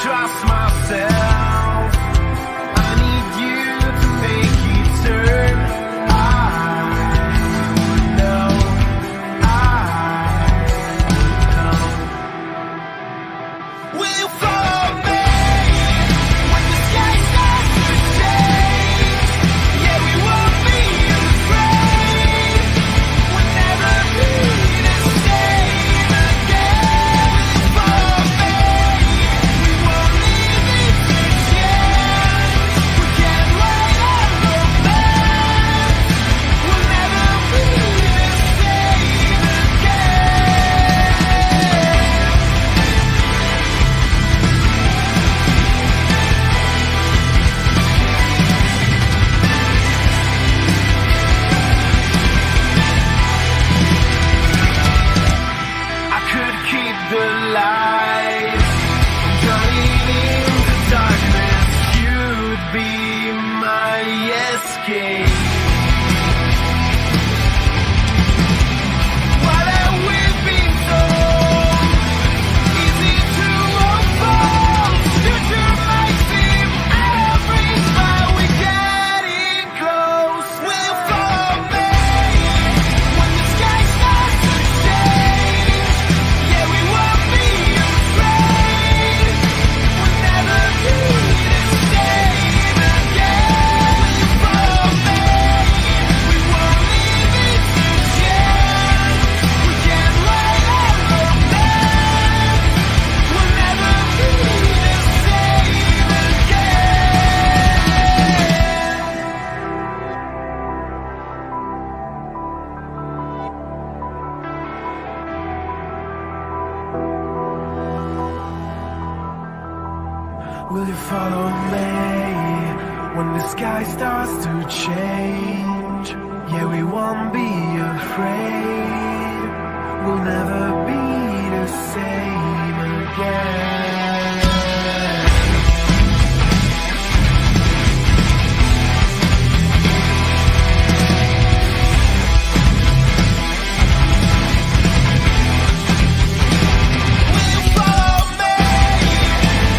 trust myself. I need you to make it turn. I know. Will you follow me when the sky starts to change? Yeah, we won't be afraid. We'll never be the same again. Will you follow me? We won't leave it to chance. We can't write our romance. We'll never be the same again. I could keep the light from turning into darkness. You'd be my escape. What have we been told? Easy to unfold. Future might seem every spot we getting close. Will you follow me when the sky starts to change? Yeah, we won't be afraid. We'll never be the same again. Will you follow me? We won't leave it to chance. We can't write our romance. We'll never be the same again. Will you follow me when the sky starts to change? Yeah, we won't be afraid. We'll never be the same again. Will you follow me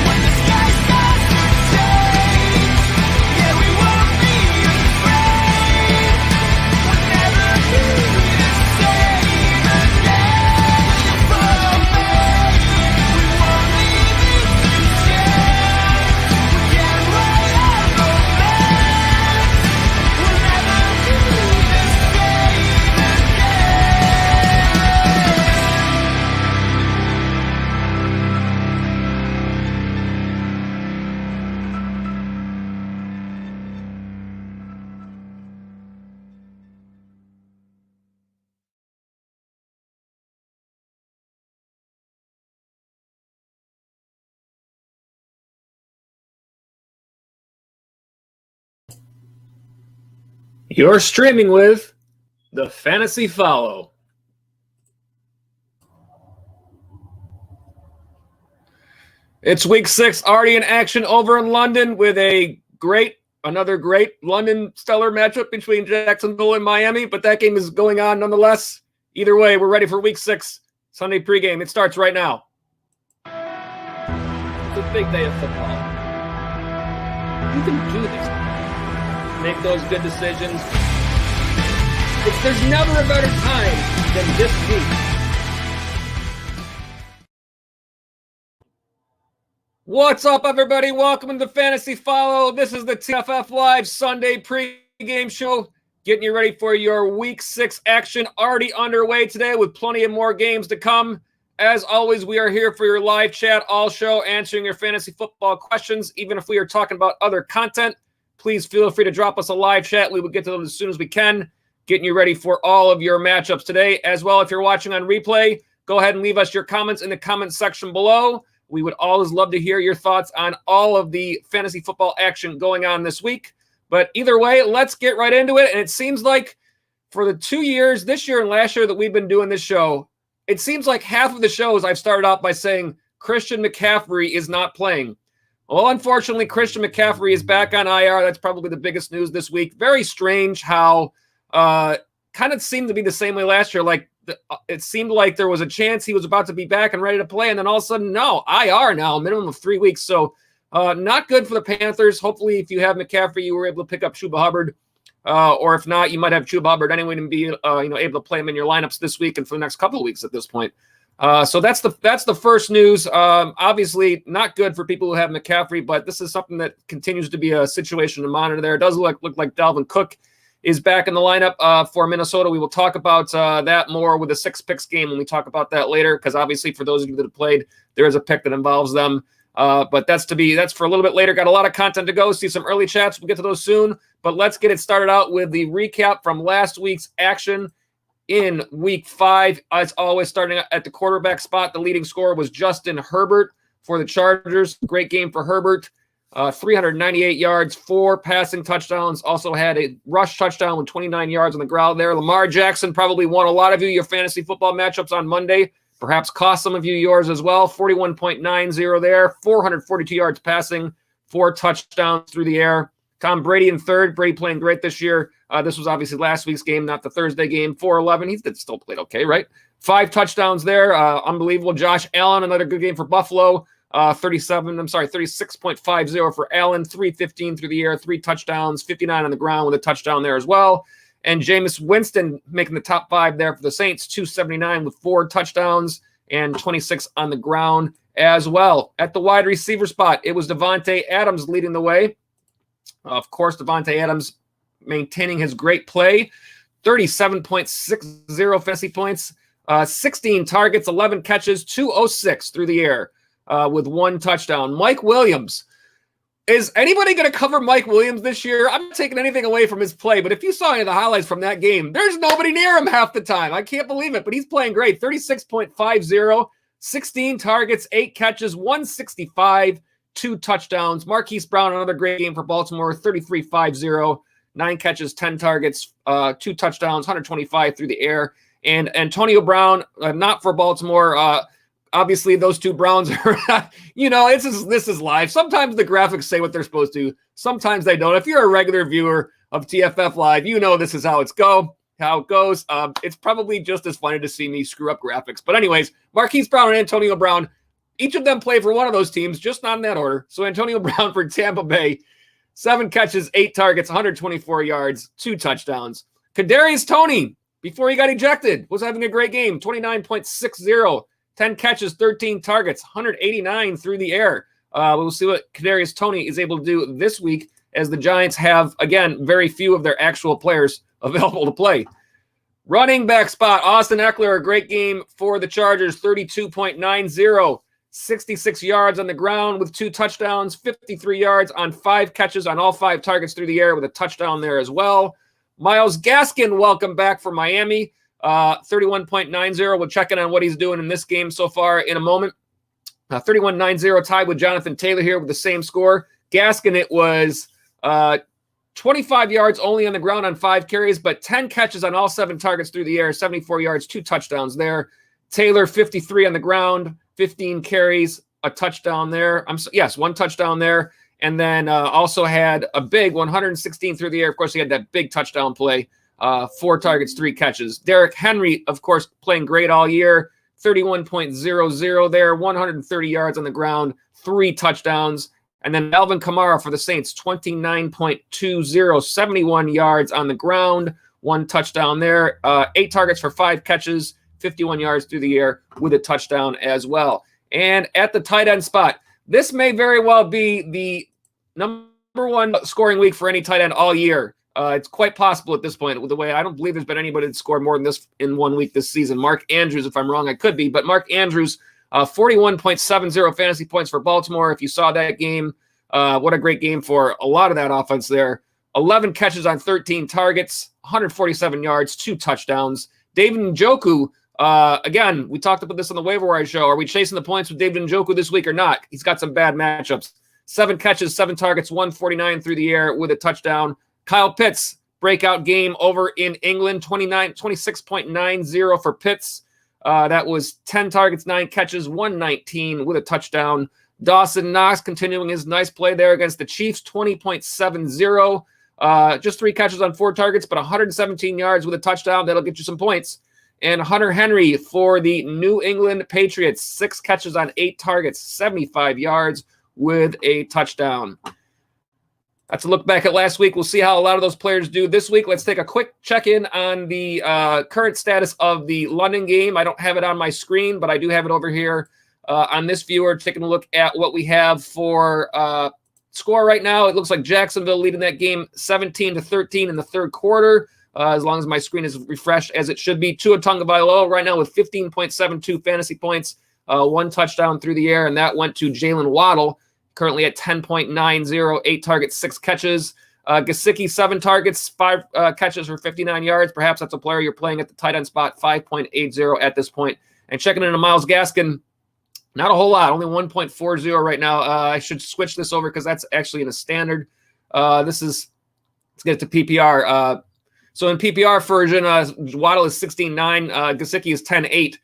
when the sky starts to change? Yeah, we won't be afraid. We'll never be the same again. Will you follow me? We won't leave it to chance. We can't write our romance. We'll never be the same You're streaming with the Fantasy Follow. It's week 6, already in action over in London with another great London stellar matchup between Jacksonville and Miami, but that game is going on nonetheless. Either way, we're ready for week 6 Sunday pregame. It starts right now. It's a big day of football. You can do this. Make those good decisions. There's never a better time than this week. What's up, everybody? Welcome to the Fantasy Follow. This is the TFF Live Sunday pregame show. Getting you ready for your week 6 action already underway today with plenty of more games to come. As always, we are here for your live chat all show, answering your fantasy football questions. Even if we are talking about other content, please feel free to drop us a live chat. We will get to them as soon as we can, getting you ready for all of your matchups today. As well, if you're watching on replay, go ahead and leave us your comments in the comments section below. We would always love to hear your thoughts on all of the fantasy football action going on this week. But either way, let's get right into it. And it seems like for the 2 years, this year and last year that we've been doing this show, it seems like half of the shows I've started out by saying Christian McCaffrey is not playing. Well, unfortunately, Christian McCaffrey is back on IR. That's probably the biggest news this week. Very strange how kind of seemed to be the same way last year. Like it seemed like there was a chance he was about to be back and ready to play, and then all of a sudden, no, IR now, minimum of 3 weeks. So not good for the Panthers. Hopefully, if you have McCaffrey, you were able to pick up Chuba Hubbard, or if not, you might have Chuba Hubbard anyway and be able to play him in your lineups this week and for the next couple of weeks at this point. So that's the first news. Obviously, not good for people who have McCaffrey, but this is something that continues to be a situation to monitor. There, it does look like Dalvin Cook is back in the lineup for Minnesota. We will talk about that more with the 6 picks game when we talk about that later, because obviously for those of you that have played, there is a pick that involves them. But that's for a little bit later. Got a lot of content to go. See some early chats. We'll get to those soon. But let's get it started out with the recap from last week's action in week 5. As always, starting at the quarterback spot, the leading scorer was Justin Herbert for the Chargers. Great game for Herbert. 398 yards, 4 passing touchdowns. Also had a rush touchdown with 29 yards on the ground there. Lamar Jackson probably won a lot of you your fantasy football matchups on Monday. Perhaps cost some of you yours as well. 41.90 there. 442 yards passing, 4 touchdowns through the air. Tom Brady in third. Brady playing great this year. This was obviously last week's game, not the Thursday game. 411. He still played okay, right? 5 touchdowns there. Unbelievable. Josh Allen, another good game for Buffalo. 36.50 for Allen. 315 through the air. 3 touchdowns. 59 on the ground with a touchdown there as well. And Jameis Winston making the top 5 there for the Saints. 279 with 4 touchdowns and 26 on the ground as well. At the wide receiver spot, it was Devante Adams leading the way. Of course, Devante Adams maintaining his great play. 37.60 fantasy points, 16 targets, 11 catches, 206 through the air with 1 touchdown. Mike Williams. Is anybody going to cover Mike Williams this year? I'm not taking anything away from his play, but if you saw any of the highlights from that game, there's nobody near him half the time. I can't believe it, but he's playing great. 36.50, 16 targets, 8 catches, 165, 2 touchdowns. Marquis Brown, another great game for Baltimore, 33.50, 9 catches, 10 targets, 2 touchdowns, 125 through the air. And Antonio Brown, not for Baltimore. Obviously, those 2 Browns are, this is live. Sometimes the graphics say what they're supposed to. Sometimes they don't. If you're a regular viewer of TFF Live, you know this is how it goes. It's probably just as funny to see me screw up graphics. But anyways, Marquise Brown and Antonio Brown, each of them play for one of those teams, just not in that order. So Antonio Brown for Tampa Bay, 7 catches, 8 targets, 124 yards, 2 touchdowns. Kadarius Toney, before he got ejected, was having a great game, 29.60. 10 catches, 13 targets, 189 through the air. We'll see what Kadarius Toney is able to do this week, as the Giants have, again, very few of their actual players available to play. Running back spot, Austin Eckler, a great game for the Chargers, 32.90, 66 yards on the ground with 2 touchdowns, 53 yards on 5 catches on all 5 targets through the air with a touchdown there as well. Myles Gaskin, welcome back from Miami. 31.90. We'll check in on what he's doing in this game so far in a moment. 31.90 tied with Jonathan Taylor here with the same score. Gaskin, it was 25 yards only on the ground on 5 carries, but 10 catches on all 7 targets through the air, 74 yards, 2 touchdowns there. Taylor, 53 on the ground, 15 carries, a touchdown there. 1 touchdown there. And then also had a big 116 through the air. Of course, he had that big touchdown play. 4 targets, 3 catches. Derrick Henry, of course, playing great all year. 31.00 there, 130 yards on the ground, 3 touchdowns. And then Alvin Kamara for the Saints, 29.20, 71 yards on the ground, 1 touchdown there. 8 targets for 5 catches, 51 yards through the air with a touchdown as well. And at the tight end spot, this may very well be the number 1 scoring week for any tight end all year. It's quite possible at this point with the way I don't believe there's been anybody that scored more than this in 1 week this season. Mark Andrews, if I'm wrong, I could be, but Mark Andrews, 41.70 fantasy points for Baltimore. If you saw that game, what a great game for a lot of that offense there. 11 catches on 13 targets, 147 yards, 2 touchdowns. David Njoku, again, we talked about this on the waiver wire show. Are we chasing the points with David Njoku this week or not? He's got some bad matchups. 7 catches, 7 targets, 149 through the air with a touchdown. Kyle Pitts, breakout game over in England, 26.90 for Pitts. That was 10 targets, 9 catches, 119 with a touchdown. Dawson Knox continuing his nice play there against the Chiefs, 20.70. Just 3 catches on 4 targets, but 117 yards with a touchdown. That'll get you some points. And Hunter Henry for the New England Patriots, 6 catches on 8 targets, 75 yards with a touchdown. That's a look back at last week. We'll see how a lot of those players do this week. Let's take a quick check-in on the current status of the London game. I don't have it on my screen, but I do have it over here on this viewer, taking a look at what we have for score right now. It looks like Jacksonville leading that game 17-13 in the third quarter, as long as my screen is refreshed as it should be. Tua Tagovailoa right now with 15.72 fantasy points, 1 touchdown through the air, and that went to Jalen Waddle, currently at 10.90, 8 targets, 6 catches. Gesicki, 7 targets, 5 catches for 59 yards. Perhaps that's a player you're playing at the tight end spot, 5.80 at this point. And checking in on Myles Gaskin, not a whole lot, only 1.40 right now. I should switch this over because that's actually in a standard. Let's get to PPR. So in PPR version, Waddle is 16.9, Gesicki is 10.8,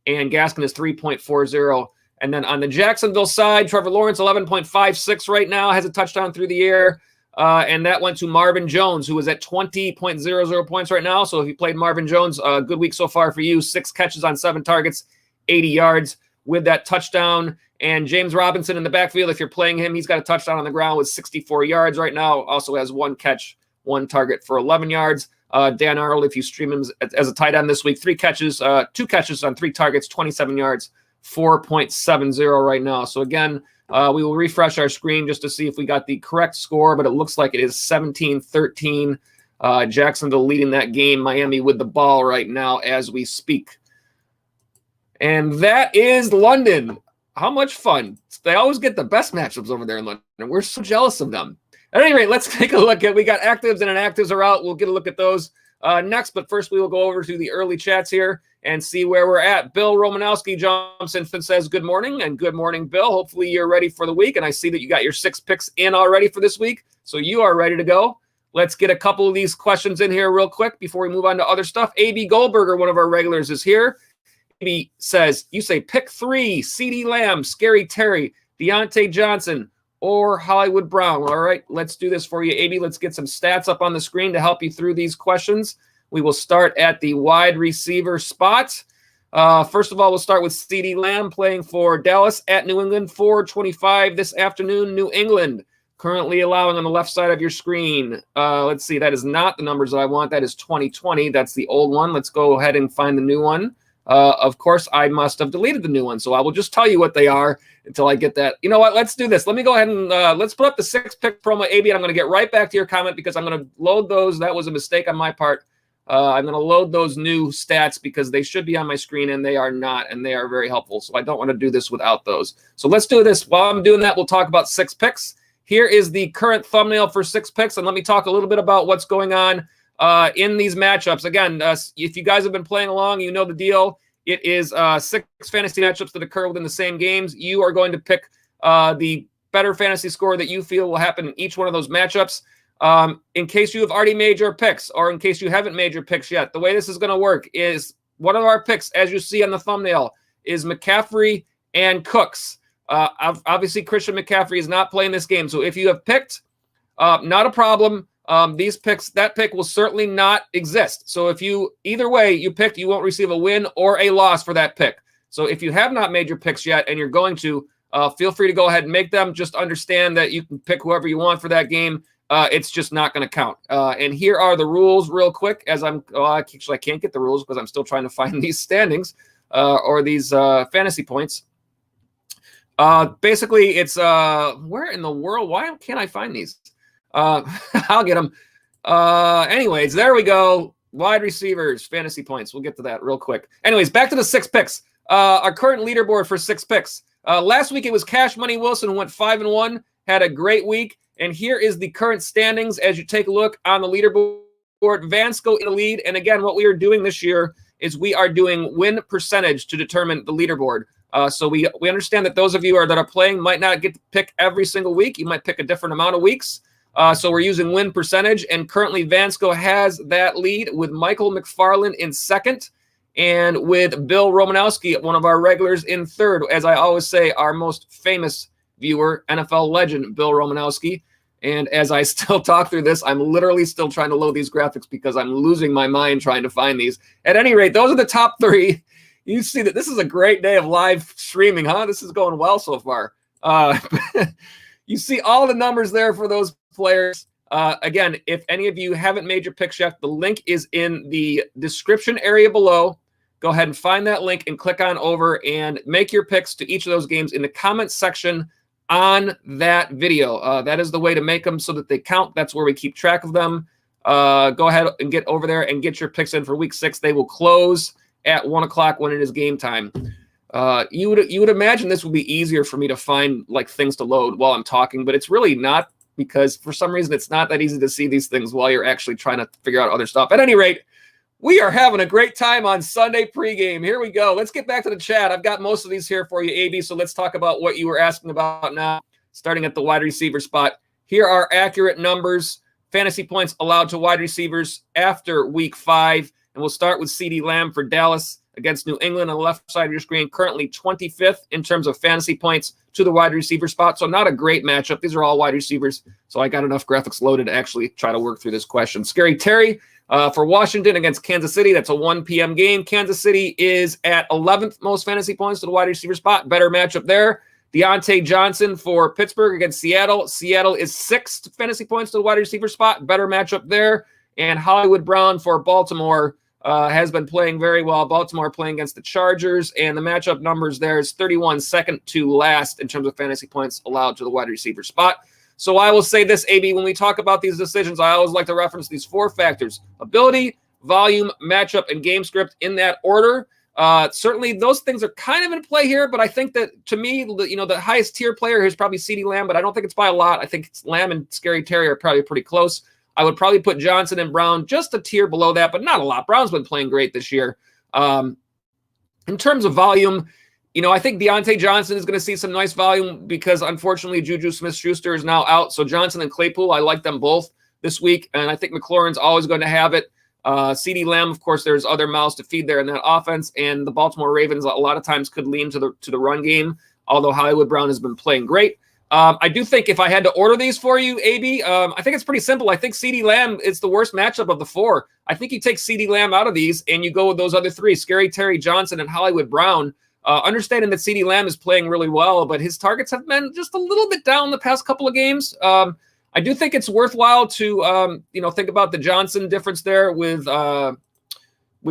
and Gaskin is 3.40. And then on the Jacksonville side, Trevor Lawrence, 11.56 right now, has a touchdown through the air. And that went to Marvin Jones, who is at 20.00 points right now. So if you played Marvin Jones, good week so far for you. 6 catches on 7 targets, 80 yards with that touchdown. And James Robinson in the backfield, if you're playing him, he's got a touchdown on the ground with 64 yards right now. Also has 1 catch, 1 target for 11 yards. Dan Arnold, if you stream him as a tight end this week, 2 catches on 3 targets, 27 yards. 4.70 right now. So again, we will refresh our screen just to see if we got the correct score, but it looks like it is 17-13. Jacksonville leading that game. Miami with the ball right now as we speak. And that is London. How much fun. They always get the best matchups over there in London. We're so jealous of them. At any rate, let's take a look at, we got actives and inactives are out. We'll get a look at those next, but first we will go over to the early chats here and see where we're at. Bill Romanowski jumps in and says, good morning, and good morning, Bill. Hopefully you're ready for the week, and I see that you got your 6 picks in already for this week, so you are ready to go. Let's get a couple of these questions in here real quick before we move on to other stuff. A.B. Goldberger, one of our regulars, is here. A.B. says, you say pick 3, CeeDee Lamb, Scary Terry, Deontay Johnson, or Hollywood Brown. All right, let's do this for you, A.B. Let's get some stats up on the screen to help you through these questions. We will start at the wide receiver spot. First of all, we'll start with CeeDee Lamb playing for Dallas at New England, 4:25 this afternoon. New England currently allowing on the left side of your screen. Let's see, that is not the numbers that I want. That is 2020. That's the old one. Let's go ahead and find the new one. Of course, I must have deleted the new one, so I will just tell you what they are until I get that. You know what? Let's do this. Let me go ahead and let's put up the 6-pick promo, AB, and I'm going to get right back to your comment because I'm going to load those. That was a mistake on my part. I'm going to load those new stats because they should be on my screen, and they are not, and they are very helpful. So I don't want to do this without those. So let's do this. While I'm doing that, we'll talk about 6 picks. Here is the current thumbnail for 6 picks, and let me talk a little bit about what's going on in these matchups. Again, if you guys have been playing along, you know the deal. It is 6 fantasy matchups that occur within the same games. You are going to pick the better fantasy score that you feel will happen in each one of those matchups. In case you have already made your picks or in case you haven't made your picks yet, the way this is going to work is one of our picks, as you see on the thumbnail, is McCaffrey and Cooks. Obviously, Christian McCaffrey is not playing this game. So if you have picked, not a problem. These picks, that pick will certainly not exist. So if you, either way you picked, you won't receive a win or a loss for that pick. So if you have not made your picks yet and you're going to, feel free to go ahead and make them. Just understand that you can pick whoever you want for that game. It's just not going to count. And here are the rules real quick as actually I can't get the rules because I'm still trying to find these standings or these fantasy points. Basically it's where in the world, why can't I find these? I'll get them. Anyways, there we go. Wide receivers, fantasy points. We'll get to that real quick. Anyways, back to the 6 picks. Our current leaderboard for 6 picks. Last week it was Cash Money Wilson who went 5-1, had a great week. And here is the current standings as you take a look on the leaderboard. Vansco in the lead. And again, what we are doing this year is we are doing win percentage to determine the leaderboard. So we understand that those of you that are playing might not get to pick every single week. You might pick a different amount of weeks. So we're using win percentage. And currently Vansco has that lead with Michael McFarland in second and with Bill Romanowski, one of our regulars, in third. As I always say, our most famous viewer, NFL legend Bill Romanowski. And as I still talk through this, I'm literally still trying to load these graphics because I'm losing my mind trying to find these. At any rate, those are the top 3. You see that this is a great day of live streaming, huh? This is going well so far. You see all the numbers there for those players. Again, if any of you haven't made your picks yet, the link is in the description area below. Go ahead and find that link and click on over and make your picks to each of those games in the comments section on that video. That is the way to make them so that they count. That's where we keep track of them. Go ahead and get over there and get your picks in for week 6. They will close at 1 o'clock when it is game time. You would imagine this would be easier for me to find like things to load while I'm talking, but it's really not, because for some reason it's not that easy to see these things while you're actually trying to figure out other stuff. At any rate, we are having a great time on Sunday pregame. Here we go. Let's get back to the chat. I've got most of these here for you, AB, so let's talk about what you were asking about now, starting at the wide receiver spot. Here are accurate numbers, fantasy points allowed to wide receivers after week 5, and we'll start with CeeDee Lamb for Dallas against New England on the left side of your screen, currently 25th in terms of fantasy points to the wide receiver spot, so not a great matchup. These are all wide receivers, so I got enough graphics loaded to actually try to work through this question. Scary Terry for Washington against Kansas City. That's a 1 p.m. game. Kansas City is at 11th most fantasy points to the wide receiver spot. Better matchup there. Deontay Johnson for Pittsburgh against Seattle. Seattle is 6th fantasy points to the wide receiver spot. Better matchup there. And Hollywood Brown for Baltimore has been playing very well. Baltimore playing against the Chargers, and the matchup numbers there is 31, second to last in terms of fantasy points allowed to the wide receiver spot. So I will say this, AB, when we talk about these decisions, I always like to reference these 4 factors: ability, volume, matchup, and game script in that order. Certainly those things are kind of in play here, but I think that, to me, the highest tier player here is probably CeeDee Lamb, but I don't think it's by a lot. I think Lamb and Scary Terry are probably pretty close. I would probably put Johnson and Brown just a tier below that, but not a lot. Brown's been playing great this year. In terms of volume, I think Deontay Johnson is going to see some nice volume because, unfortunately, Juju Smith-Schuster is now out. So Johnson and Claypool, I like them both this week, and I think McLaurin's always going to have it. CeeDee Lamb, of course, there's other mouths to feed there in that offense, and the Baltimore Ravens a lot of times could lean to the run game, although Hollywood Brown has been playing great. I do think if I had to order these for you, AB, I think it's pretty simple. I think CeeDee Lamb is the worst matchup of the 4. I think you take CeeDee Lamb out of these and you go with those other 3, Scary Terry, Johnson, and Hollywood Brown. Understanding that CeeDee Lamb is playing really well, but his targets have been just a little bit down the past couple of games. I do think it's worthwhile to think about the Johnson difference there with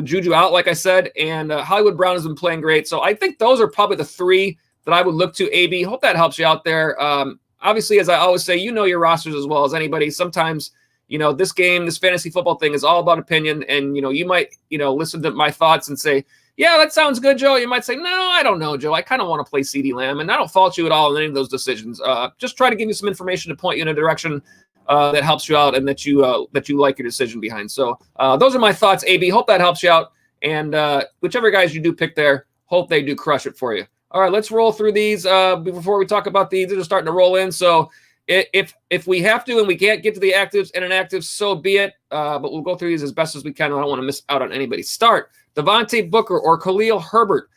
Juju out, like I said, and Hollywood Brown has been playing great. So I think those are probably the 3 that I would look to, AB. Hope that helps you out there. Obviously, as I always say, your rosters as well as anybody. Sometimes, this fantasy football thing is all about opinion, and, you might, listen to my thoughts and say, yeah, that sounds good, Joe. You might say, no, I don't know, Joe. I kind of want to play CeeDee Lamb, and I don't fault you at all in any of those decisions. Just try to give you some information to point you in a direction that helps you out and that you like your decision behind. So those are my thoughts, AB. Hope that helps you out. And whichever guys you do pick there, hope they do crush it for you. All right, let's roll through these before we talk about these. They're just starting to roll in. So if we have to and we can't get to the actives and inactives, so be it. But we'll go through these as best as we can. I don't want to miss out on anybody's start. Devante Booker or Khalil Herbert.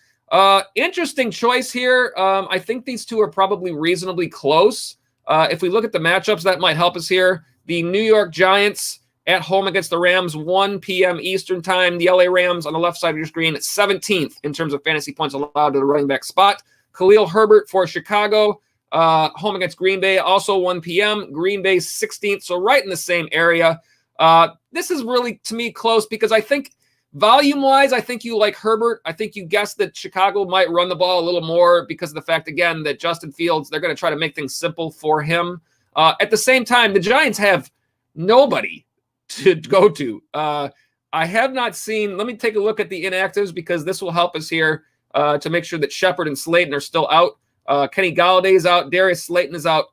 Interesting choice here. I think these 2 are probably reasonably close. If we look at the matchups, that might help us here. The New York Giants at home against the Rams, 1 p.m. Eastern time. The LA Rams on the left side of your screen, 17th in terms of fantasy points allowed to the running back spot. Khalil Herbert for Chicago, home against Green Bay, also 1 p.m. Green Bay 16th, so right in the same area. This is really, to me, close because I think volume-wise, I think you like Herbert. I think you guessed that Chicago might run the ball a little more because of the fact, again, that Justin Fields, they're going to try to make things simple for him. At the same time, the Giants have nobody to go to. I have not seen, let me take a look at the inactives because this will help us here to make sure that Shepard and Slayton are still out. Kenny Galladay is out. Darius Slayton is out.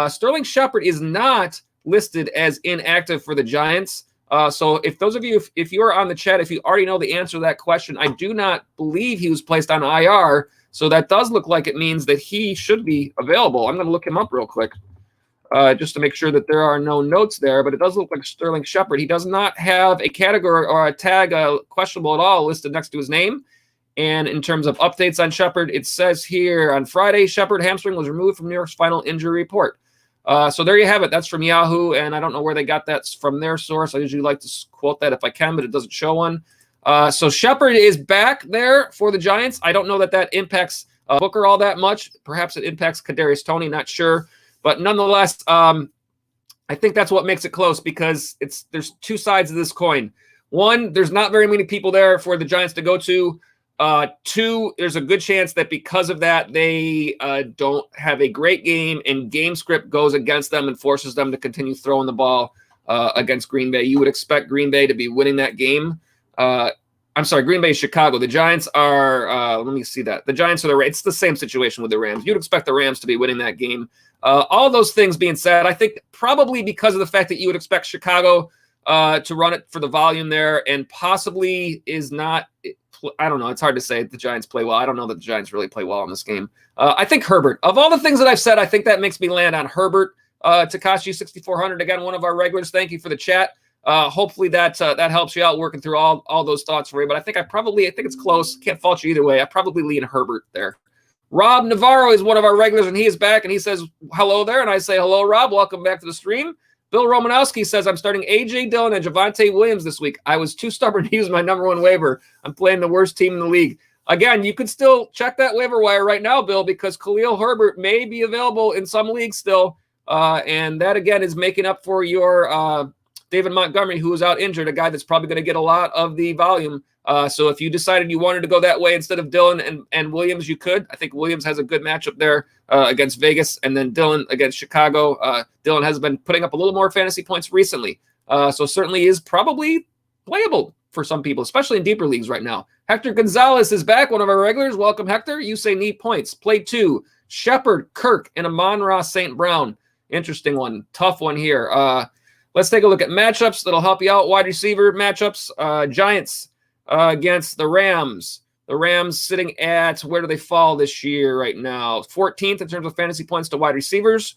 Sterling Shepard is not listed as inactive for the Giants. So if those of you, if you're on the chat, if you already know the answer to that question, I do not believe he was placed on IR. So that does look like it means that he should be available. I'm going to look him up real quick just to make sure that there are no notes there. But it does look like Sterling Shepard. He does not have a category or a tag questionable at all listed next to his name. And in terms of updates on Shepard, it says here on Friday, Shepard hamstring was removed from New York's final injury report. So there you have it. That's from Yahoo, and I don't know where they got that from their source. I usually like to quote that if I can, but it doesn't show one. So Shepard is back there for the Giants. I don't know that impacts Booker all that much. Perhaps it impacts Kadarius Toney, not sure. But nonetheless, I think that's what makes it close because there's two sides of this coin. One, there's not very many people there for the Giants to go to. Two, there's a good chance that because of that, they don't have a great game and game script goes against them and forces them to continue throwing the ball against Green Bay. You would expect Green Bay to be winning that game. I'm sorry, Green Bay, Chicago. The Giants are, let me see that. The Giants are the Rams. It's the same situation with the Rams. You'd expect the Rams to be winning that game. All those things being said, I think probably because of the fact that you would expect Chicago to run it for the volume there and possibly is not, I don't know. It's hard to say the Giants play well. I don't know that the Giants really play well in this game. I think Herbert, of all the things that I've said, I think that makes me land on Herbert. Takashi 6400, again, one of our regulars. Thank you for the chat. Hopefully that helps you out working through all those thoughts for you. But I think it's close. Can't fault you either way. I probably lean Herbert there. Rob Navarro is one of our regulars, and he is back, and he says hello there. And I say hello, Rob. Welcome back to the stream. Bill Romanowski says, I'm starting A.J. Dillon and Javonte Williams this week. I was too stubborn to use my number one waiver. I'm playing the worst team in the league. Again, you could still check that waiver wire right now, Bill, because Khalil Herbert may be available in some leagues still. And that, again, is making up for your David Montgomery, who is out injured, a guy that's probably going to get a lot of the volume. So if you decided you wanted to go that way instead of Dillon and Williams, you could. I think Williams has a good matchup there against Vegas, and then Dillon against Chicago. Dillon has been putting up a little more fantasy points recently. So certainly is probably playable for some people, especially in deeper leagues right now. Hector Gonzalez is back, one of our regulars. Welcome, Hector. You say need points. Play 2. Shepard, Kirk, and Amon-Ra St. Brown. Interesting one. Tough one here. Let's take a look at matchups that'll help you out. Wide receiver matchups. Giants against the Rams. The Rams sitting at, where do they fall this year right now? 14th in terms of fantasy points to wide receivers.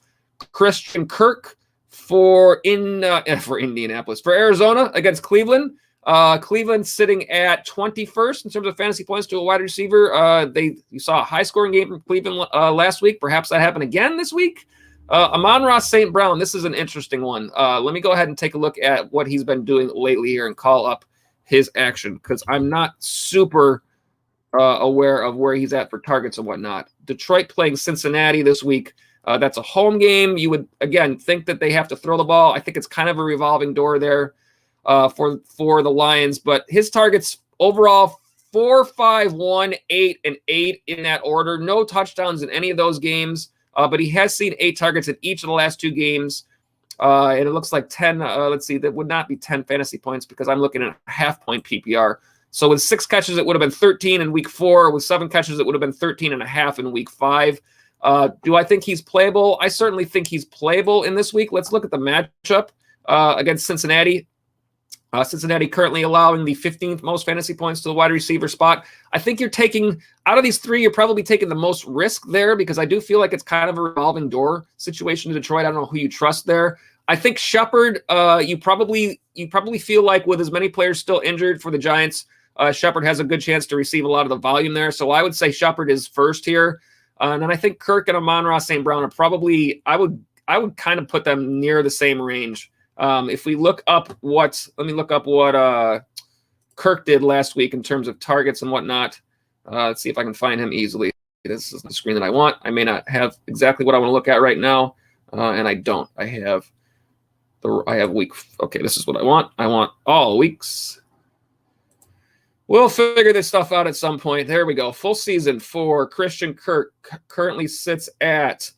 Christian Kirk for Indianapolis. For Arizona against Cleveland. Cleveland sitting at 21st in terms of fantasy points to a wide receiver. You saw a high-scoring game from Cleveland last week. Perhaps that happened again this week. Amon-Ra St. Brown, this is an interesting one. Let me go ahead and take a look at what he's been doing lately here and call up his action because I'm not super aware of where he's at for targets and whatnot. Detroit playing Cincinnati this week. That's a home game. You would, again, think that they have to throw the ball. I think it's kind of a revolving door there for the Lions. But his targets overall, 4, 5, 1, 8, and 8 in that order. No touchdowns in any of those games. But he has seen 8 targets in each of the last 2 games. And it looks like 10. Let's see, that would not be 10 fantasy points because I'm looking at a half-point PPR. So with 6 catches, it would have been 13 in week 4. With 7 catches, it would have been 13.5 in week 5. Do I think he's playable? I certainly think he's playable in this week. Let's look at the matchup against Cincinnati. Cincinnati currently allowing the 15th most fantasy points to the wide receiver spot. I think you're taking, out of these 3, you're probably taking the most risk there because I do feel like it's kind of a revolving door situation in Detroit. I don't know who you trust there. I think Shepard, you probably feel like with as many players still injured for the Giants, Shepard has a good chance to receive a lot of the volume there. So I would say Shepard is first here. And then I think Kirk and Amon-Ra St. Brown are probably, I would kind of put them near the same range. If we look up let me look up what Kirk did last week in terms of targets and whatnot. Let's see if I can find him easily. This is the screen that I want. I may not have exactly what I want to look at right now, and I don't. I have week. Okay, this is what I want. I want all weeks. We'll figure this stuff out at some point. There we go. Full season for Christian Kirk currently sits at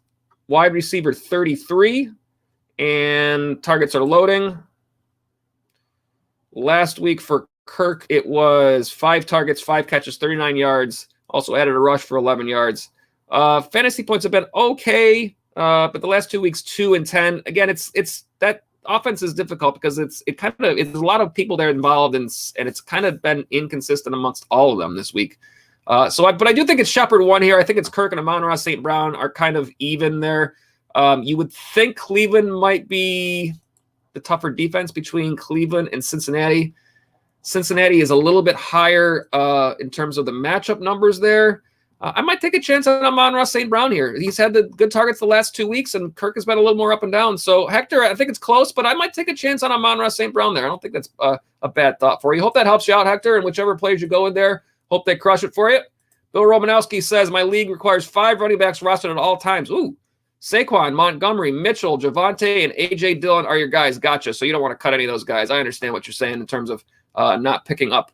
wide receiver 33. And targets are loading. Last week for Kirk, it was 5 targets, 5 catches, 39 yards. Also added a rush for 11 yards. Fantasy points have been okay, but the last 2 weeks, 2 and 10. Again, it's that offense is difficult because it's a lot of people there involved, and it's kind of been inconsistent amongst all of them this week. But I do think it's Shepard 1 here. I think it's Kirk and Amon-Ra St. Brown are kind of even there. You would think Cleveland might be the tougher defense between Cleveland and Cincinnati. Cincinnati is a little bit higher in terms of the matchup numbers there. I might take a chance on Amon-Ra St. Brown here. He's had the good targets the last 2 weeks, and Kirk has been a little more up and down. So, Hector, I think it's close, but I might take a chance on Amon-Ra St. Brown there. I don't think that's a bad thought for you. Hope that helps you out, Hector, and whichever players you go in there, hope they crush it for you. Bill Romanowski says, my league requires 5 running backs rostered at all times. Ooh, Saquon, Montgomery, Mitchell, Devante, and A.J. Dillon are your guys. Gotcha. So you don't want to cut any of those guys. I understand what you're saying in terms of not picking up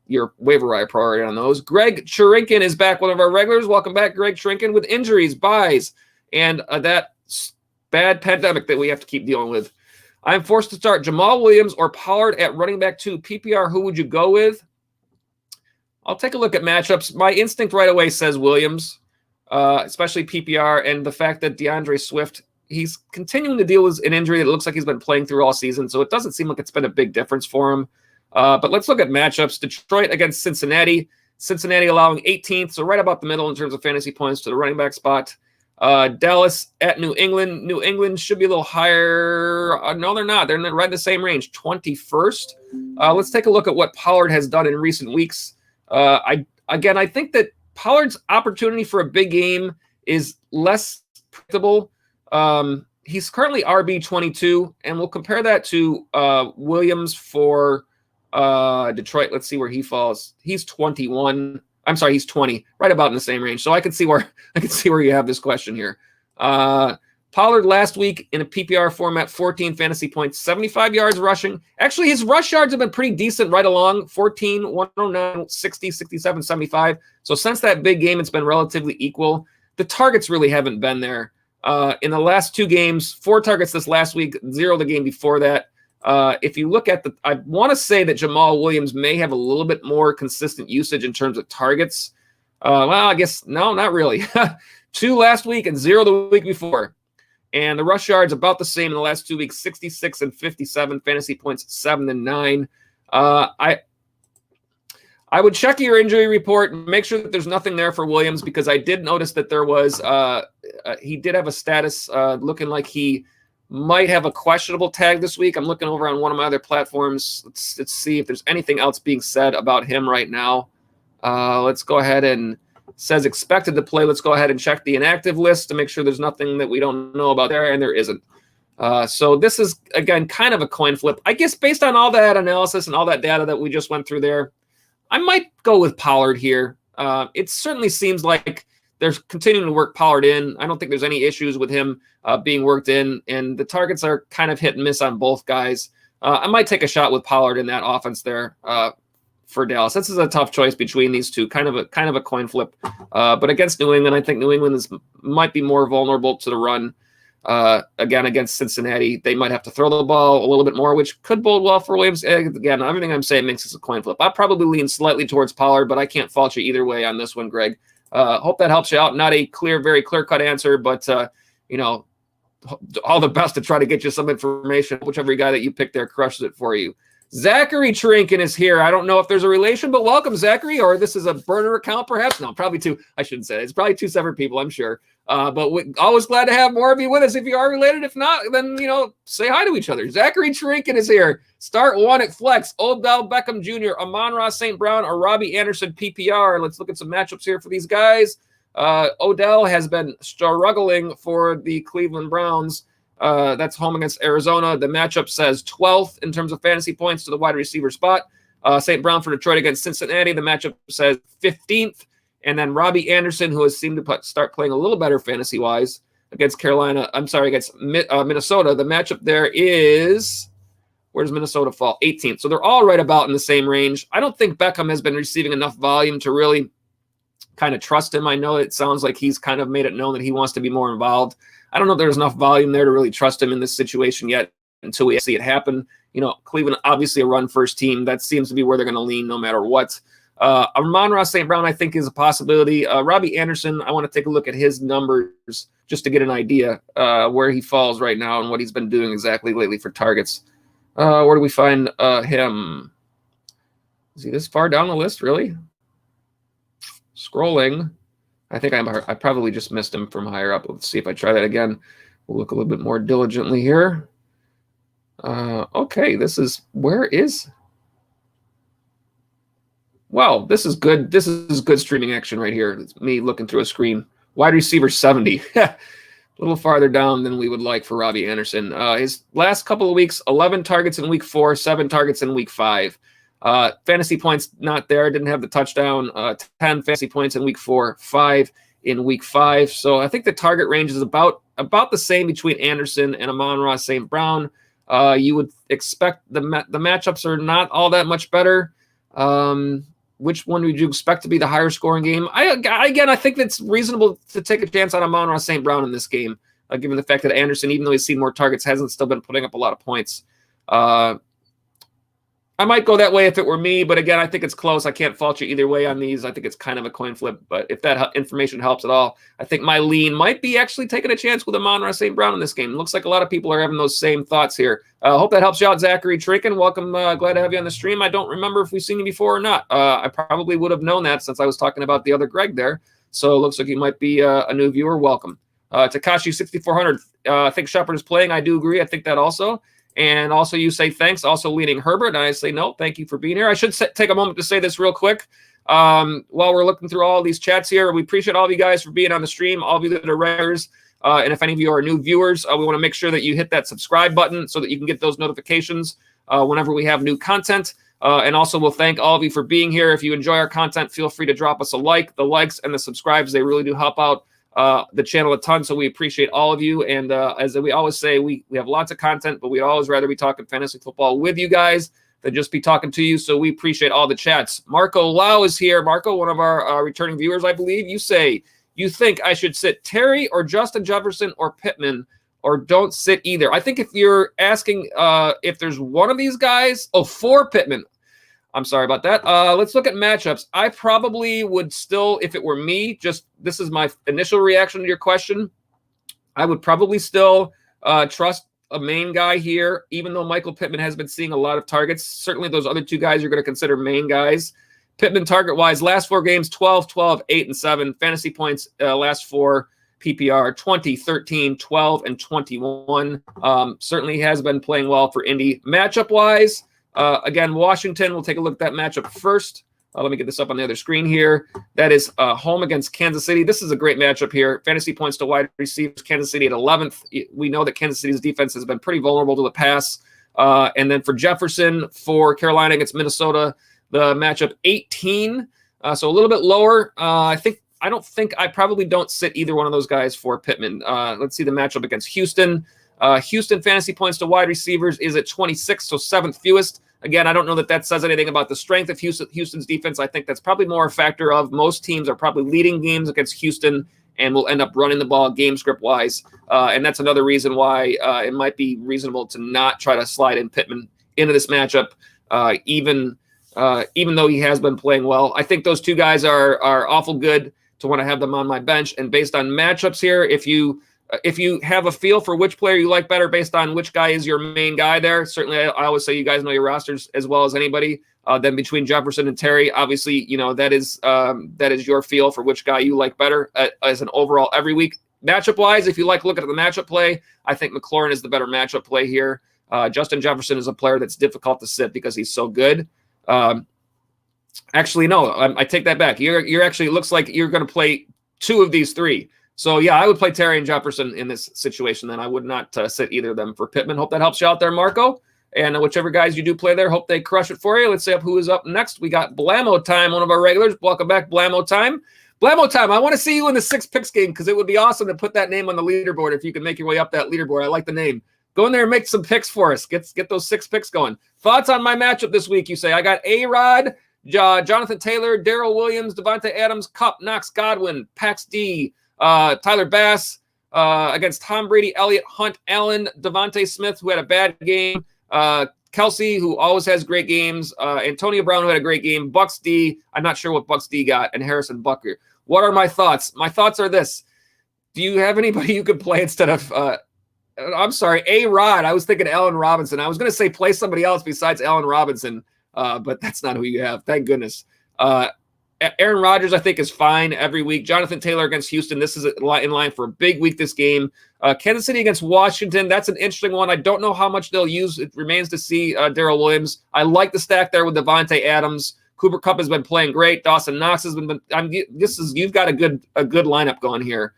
your waiver wire priority on those. Greg Churinkin is back, one of our regulars. Welcome back, Greg Churinkin, with injuries, buys, and that bad pandemic that we have to keep dealing with. I'm forced to start Jamal Williams or Pollard at running back 2. PPR, who would you go with? I'll take a look at matchups. My instinct right away says Williams, especially PPR, and the fact that DeAndre Swift, he's continuing to deal with an injury that looks like he's been playing through all season, so it doesn't seem like it's been a big difference for him. But let's look at matchups. Detroit against Cincinnati. Cincinnati allowing 18th, so right about the middle in terms of fantasy points to the running back spot. Dallas at New England. New England should be a little higher. No, they're not. They're right in the same range, 21st. Let's take a look at what Pollard has done in recent weeks. I think that Pollard's opportunity for a big game is less predictable. He's currently RB 22, and we'll compare that to Williams for Detroit. Let's see where he falls. He's 21. I'm sorry, he's 20, right about in the same range. So I can see where you have this question here. Pollard last week in a PPR format, 14 fantasy points, 75 yards rushing. Actually, his rush yards have been pretty decent right along, 14, 109, 60, 67, 75. So since that big game, it's been relatively equal. The targets really haven't been there. In the last 2 games, 4 targets this last week, 0 the game before that. If you look at I want to say that Jamal Williams may have a little bit more consistent usage in terms of targets. Well, I guess, no, not really. 2 last week and 0 the week before. And the rush yards about the same in the last 2 weeks, 66 and 57, fantasy points 7 and 9. I would check your injury report and make sure that there's nothing there for Williams, because I did notice that there was he did have a status looking like he might have a questionable tag this week. I'm looking over on one of my other platforms. Let's see if there's anything else being said about him right now. Let's go ahead and says expected to play. Let's go ahead and check the inactive list to make sure there's nothing that we don't know about there, and there isn't. So this is, again, kind of a coin flip. I guess based on all that analysis and all that data that we just went through there, I might go with Pollard here. It certainly seems like they're continuing to work Pollard in. I don't think there's any issues with him being worked in, and the targets are kind of hit and miss on both guys. I might take a shot with Pollard in that offense there for Dallas. This is a tough choice between these two, kind of a coin flip. But against New England, I think New England might be more vulnerable to the run. Again, against Cincinnati, they might have to throw the ball a little bit more, which could bode well for Williams. Again, everything I'm saying makes this a coin flip. I'll probably lean slightly towards Pollard, but I can't fault you either way on this one, Greg. Hope that helps you out. Not a very clear-cut answer, but all the best to try to get you some information. Whichever guy that you pick there crushes it for you. Zachary Trinkin is here. I don't know if there's a relation, but welcome, Zachary. Or this is a burner account, perhaps? No, probably two. I shouldn't say it. It's probably 2 separate people, I'm sure. But always glad to have more of you with us. If you are related, if not, then, say hi to each other. Zachary Trinkin is here. Start 1 at flex. Odell Beckham Jr., Amon-Ra St. Brown, or Robbie Anderson PPR. Let's look at some matchups here for these guys. Odell has been struggling for the Cleveland Browns. That's home against Arizona. The matchup says 12th in terms of fantasy points to the wide receiver spot. St. Brown for Detroit against Cincinnati. The matchup says 15th. And then Robbie Anderson, who has seemed to start playing a little better fantasy-wise against against Minnesota. The matchup there is, where does Minnesota fall? 18th. So they're all right about in the same range. I don't think Beckham has been receiving enough volume to really kind of trust him. I know it sounds like he's kind of made it known that he wants to be more involved. I don't know if there's enough volume there to really trust him in this situation yet until we see it happen. Cleveland, obviously a run-first team. That seems to be where they're going to lean no matter what. Amon-Ra St. Brown, I think, is a possibility. Robbie Anderson, I want to take a look at his numbers just to get an idea where he falls right now and what he's been doing exactly lately for targets. Where do we find him? Is he this far down the list, really? Scrolling. I think I probably just missed him from higher up. Let's see if I try that again. We'll look a little bit more diligently here. Okay, Wow, this is good. This is good streaming action right here. It's me looking through a screen. Wide receiver 70. A little farther down than we would like for Robbie Anderson. His last couple of weeks, 11 targets in week 4, 7 targets in week 5. Fantasy points not there. Didn't have the touchdown. 10 fantasy points in week 4, 5 in week 5. So I think the target range is about the same between Anderson and Amon-Ra St. Brown. You would expect the matchups are not all that much better. Which one would you expect to be the higher scoring game? I think it's reasonable to take a chance on Amon-Ra St. Brown in this game, given the fact that Anderson, even though he's seen more targets, hasn't still been putting up a lot of points. I might go that way if it were me, but again, I think it's close. I can't fault you either way on these. I think it's kind of a coin flip, but if that information helps at all, I think my lean might be actually taking a chance with Amon-Ra St. Brown in this game. It looks like a lot of people are having those same thoughts here. Hope that helps you out, Zachary Trinken. Welcome. Glad to have you on the stream. I don't remember if we've seen you before or not. I probably would have known that since I was talking about the other Greg there. So it looks like you might be a new viewer. Welcome. Takashi 6400. I think Shepard is playing. I do agree. I think that also. And also you say thanks, also leading Herbert. And I say, no, thank you for being here. I should take a moment to say this real quick. While we're looking through all these chats here, we appreciate all of you guys for being on the stream, all of you that are regulars. And if any of you are new viewers, we want to make sure that you hit that subscribe button so that you can get those notifications whenever we have new content. And also we'll thank all of you for being here. If you enjoy our content, feel free to drop us a like. The likes and the subscribes, they really do help out the channel a ton, so we appreciate all of you. And as we always say, we have lots of content, but we'd always rather be talking fantasy football with you guys than just be talking to you. So we appreciate all the chats. Marco Lau is here. Marco, one of our returning viewers, I believe. You say you think I should sit Terry or Justin Jefferson or Pittman, or don't sit either. I think if you're asking if there's one of these guys, for Pittman. I'm sorry about that. Let's look at matchups. I probably would still, if it were me, this is my initial reaction to your question. I would probably still trust a main guy here, even though Michael Pittman has been seeing a lot of targets. Certainly those other two guys you're going to consider main guys. Pittman target-wise, last 4 games, 12, 12, 8, and 7. Fantasy points, last 4 PPR, 20, 13, 12, and 21. Certainly has been playing well for Indy. Matchup-wise, again, Washington, we'll take a look at that matchup first. Let me get this up on the other screen here. That is home against Kansas City. This is a great matchup here. Fantasy points to wide receivers, Kansas City at 11th. We know that Kansas City's defense has been pretty vulnerable to the pass. And then for Jefferson, for Carolina against Minnesota, the matchup 18. So a little bit lower. I probably don't sit either one of those guys for Pittman. Let's see the matchup against Houston. Houston fantasy points to wide receivers is at 26, so 7th fewest. Again, I don't know that says anything about the strength of Houston's defense. I think that's probably more a factor of most teams are probably leading games against Houston and will end up running the ball game script wise. And that's another reason why it might be reasonable to not try to slide in Pittman into this matchup, even though he has been playing well. I think those two guys are awful good to want to have them on my bench. And based on matchups here, if you have a feel for which player you like better based on which guy is your main guy there, certainly I always say you guys know your rosters as well as anybody. Then between Jefferson and Terry, obviously, that is your feel for which guy you like better as an overall every week. Matchup-wise, if you like looking at the matchup play, I think McLaurin is the better matchup play here. Justin Jefferson is a player that's difficult to sit because he's so good. Actually, no, I take that back. You're actually, it looks like you're going to play 2 of these 3. So, yeah, I would play Terry and Jefferson in this situation. Then I would not sit either of them for Pittman. Hope that helps you out there, Marco. And whichever guys you do play there, hope they crush it for you. Let's see who is up next. We got Blammo Time, one of our regulars. Welcome back, Blammo Time. Blammo Time, I want to see you in the 6 picks game because it would be awesome to put that name on the leaderboard if you can make your way up that leaderboard. I like the name. Go in there and make some picks for us. Get those 6 picks going. Thoughts on my matchup this week, you say? I got A-Rod, Jonathan Taylor, Daryl Williams, Devante Adams, Kupp, Knox, Godwin, Pax D, Tyler Bass against Tom Brady, Elliott, Hunt, Allen, Devontae Smith, who had a bad game, Kelsey, who always has great games, Antonio Brown, who had a great game, Bucks D, I'm not sure what Bucks D got, and Harrison Butker. What are my thoughts? My thoughts are this. Do you have anybody you could play instead of I'm sorry, A-Rod? I was thinking Allen Robinson. I was going to say play somebody else besides Allen Robinson, but that's not who you have. Thank goodness. Aaron Rodgers, I think, is fine every week. Jonathan Taylor against Houston. This is in line for a big week this game. Kansas City against Washington. That's an interesting one. I don't know how much they'll use. It remains to see Daryl Williams. I like the stack there with Devante Adams, Cooper Kupp has been playing great. Dawson Knox has been. You've got a good lineup going here.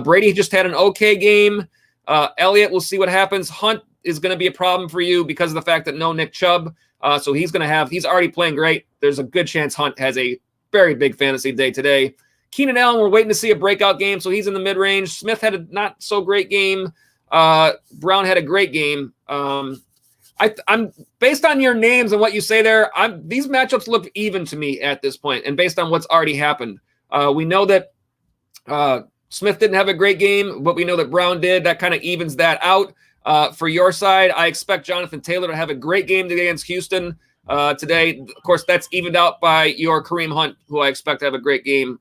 Brady just had an okay game. Elliott, we'll see what happens. Hunt is going to be a problem for you because of the fact that no Nick Chubb. So he's already playing great. There's a good chance Hunt has a very big fantasy day today. Keenan Allen, we're waiting to see a breakout game, so he's in the mid-range. Smith had a not so great game. Brown had a great game. I'm based on your names and what you say there. These matchups look even to me at this point, and based on what's already happened. We know that Smith didn't have a great game, but we know that Brown did. That kind of evens that out. For your side, I expect Jonathan Taylor to have a great game against Houston today. Of course, that's evened out by your Kareem Hunt, who I expect to have a great game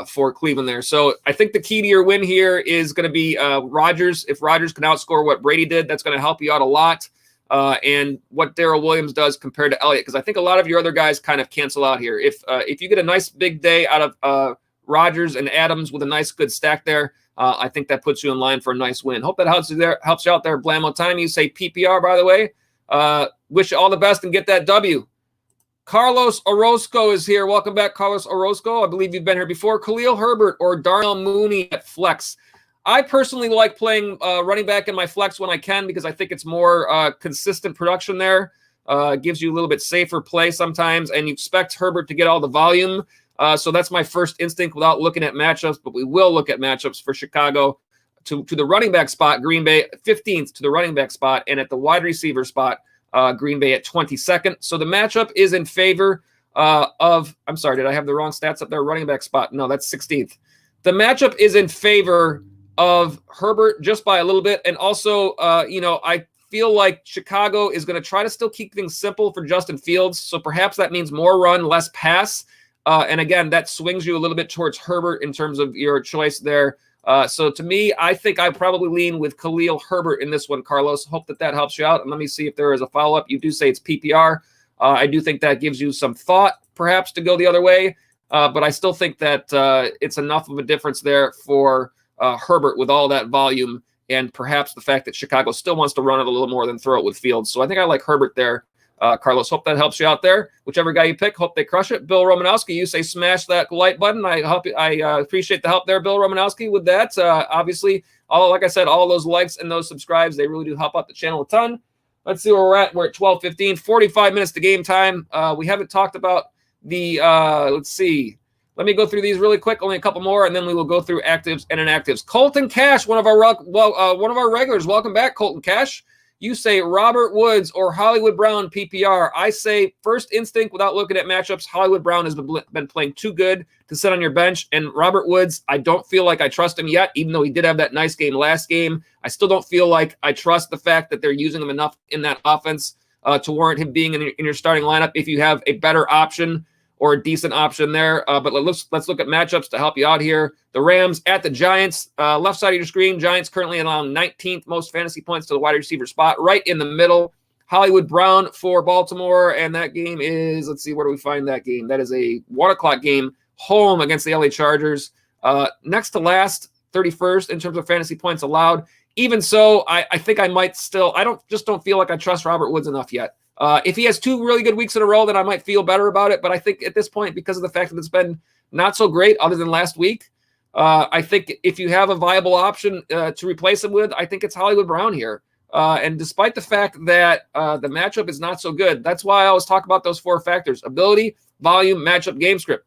for Cleveland there. So I think the key to your win here is going to be Rodgers. If Rodgers can outscore what Brady did, that's going to help you out a lot. And what Daryl Williams does compared to Elliott, because I think a lot of your other guys kind of cancel out here. If you get a nice big day out of Rodgers and Adams with a nice good stack there, I think that puts you in line for a nice win. Hope that helps you out there, Blammo Time. You say PPR, by the way. Wish you all the best and get that W. Carlos Orozco is here. Welcome back, Carlos Orozco. I believe you've been here before. Khalil Herbert or Darnell Mooney at flex. I personally like playing running back in my flex when I can because I think it's more consistent production there. Gives you a little bit safer play sometimes, and you expect Herbert to get all the volume. So that's my first instinct without looking at matchups, but we will look at matchups for Chicago. To the running back spot, Green Bay 15th to the running back spot, and at the wide receiver spot, Green Bay at 22nd. So the matchup is in favor of – I'm sorry, did I have the wrong stats up there? Running back spot. No, that's 16th. The matchup is in favor of Herbert just by a little bit. And also, I feel like Chicago is going to try to still keep things simple for Justin Fields. So perhaps that means more run, less pass. And again, that swings you a little bit towards Herbert in terms of your choice there. So to me, I think I probably lean with Khalil Herbert in this one, Carlos. Hope that helps you out. And let me see if there is a follow-up. You do say it's PPR. I do think that gives you some thought, perhaps, to go the other way. But I still think that it's enough of a difference there for Herbert with all that volume and perhaps the fact that Chicago still wants to run it a little more than throw it with Fields. So I think I like Herbert there. Carlos, hope that helps you out there. Whichever guy you pick, hope they crush it. Bill Romanowski, you say smash that like button. I appreciate the help there, Bill Romanowski, with that. Obviously, like I said, all those likes and those subscribes, they really do help out the channel a ton. Let's see where we're at. We're at 12:15, 45 minutes to game time. We haven't talked about the, let's see. Let me go through these really quick, only a couple more, and then we will go through actives and inactives. Colton Cash, one of our regulars. Welcome back, Colton Cash. You say Robert Woods or Hollywood Brown PPR. I say first instinct without looking at matchups, Hollywood Brown has been playing too good to sit on your bench. And Robert Woods, I don't feel like I trust him yet, even though he did have that nice game last game. I still don't feel like I trust the fact that they're using him enough in that offense to warrant him being in your starting lineup if you have a better option or a decent option there. But let's look at matchups to help you out here. The Rams at the Giants. Left side of your screen, Giants currently allowing 19th most fantasy points to the wide receiver spot, right in the middle. Hollywood Brown for Baltimore, and that game is, let's see, where do we find that game? That is a 1 o'clock game, home against the LA Chargers. Next to last, 31st in terms of fantasy points allowed. Even so, I think I might still – I don't feel like I trust Robert Woods enough yet. If he has 2 really good weeks in a row, then I might feel better about it. But I think at this point, because of the fact that it's been not so great other than last week, I think if you have a viable option to replace him with, I think it's Hollywood Brown here. And despite the fact that the matchup is not so good, that's why I always talk about those 4 factors: ability, volume, matchup, game script.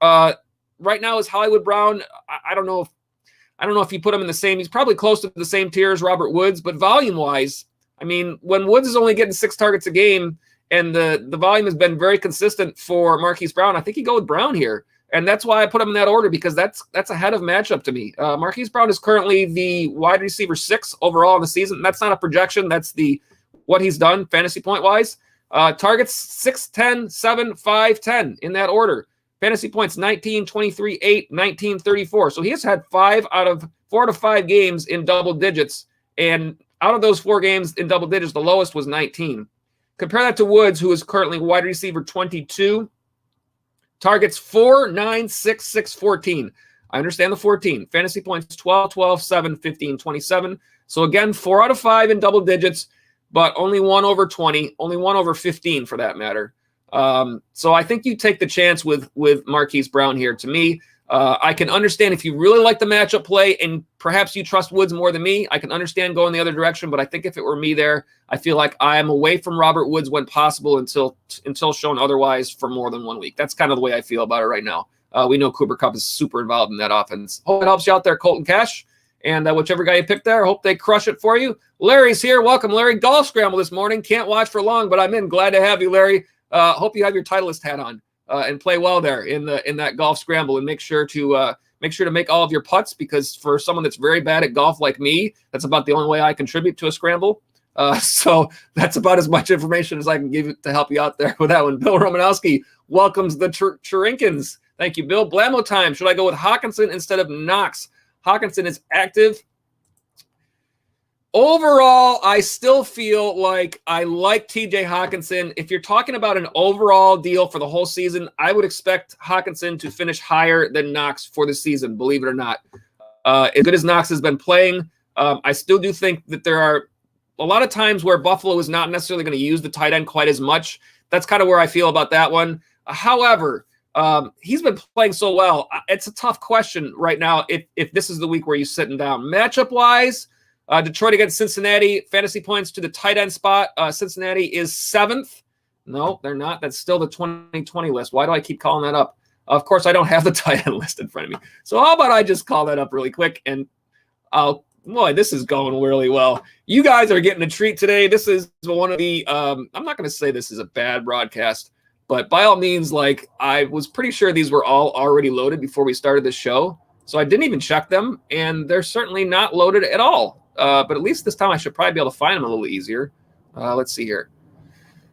Right now is Hollywood Brown. I don't know if you put him in the same. He's probably close to the same tier as Robert Woods, but volume-wise, I mean, when Woods is only getting 6 targets a game and the volume has been very consistent for Marquis Brown, I think you go with Brown here. And that's why I put him in that order, because that's ahead of matchup to me. Marquis Brown is currently the wide receiver 6 overall in the season. That's not a projection. That's what he's done fantasy point-wise. Targets 6, 10, 7, 5, 10 in that order. Fantasy points 19, 23, 8, 19, 34. So he has had 4 out of 5 games in double digits. And out of those 4 games in double digits, the lowest was 19. Compare that to Woods, who is currently wide receiver 22. Targets 4, 9, 6, 6, 14. I understand the 14. Fantasy points 12, 12, 7, 15, 27. So again, 4 out of 5 in double digits, but only 1 over 20, only 1 over 15 for that matter. So I think you take the chance with Marquis Brown here. To me, I can understand if you really like the matchup play and perhaps you trust Woods more than me. I can understand going the other direction, but I think if it were me there, I feel like I am away from Robert Woods when possible until shown otherwise for more than 1 week. That's kind of the way I feel about it right now. We know Cooper Kupp is super involved in that offense. Hope it helps you out there, Colton Cash. And whichever guy you pick there, hope they crush it for you. Larry's here. Welcome, Larry. Golf scramble this morning. Can't watch for long, but I'm in. Glad to have you, Larry. Hope you have your Titleist hat on. And play well there in that golf scramble, and make sure to make all of your putts, because for someone that's very bad at golf like me, that's about the only way I contribute to a scramble. So that's about as much information as I can give you to help you out there with that one. Bill Romanowski welcomes the Chirinkins. Thank you, Bill. Blammo time. Should I go with Hockenson instead of Knox? Hockenson is active. Overall, I still feel like I like TJ Hockenson. If you're talking about an overall deal for the whole season, I would expect Hockenson to finish higher than Knox for the season, believe it or not. As good as Knox has been playing, I still do think that there are a lot of times where Buffalo is not necessarily going to use the tight end quite as much. That's kind of where I feel about that one. However, he's been playing so well. It's a tough question right now if this is the week where you sit him down. Matchup-wise, Detroit against Cincinnati, fantasy points to the tight end spot. Cincinnati is 7th. No, they're not. That's still the 2020 list. Why do I keep calling that up? Of course, I don't have the tight end list in front of me. So how about I just call that up really quick? And boy, this is going really well. You guys are getting a treat today. This is one of the, I'm not going to say this is a bad broadcast, but by all means, like, I was pretty sure these were all already loaded before we started the show. So I didn't even check them, and they're certainly not loaded at all. But at least this time I should probably be able to find them a little easier. Let's see here.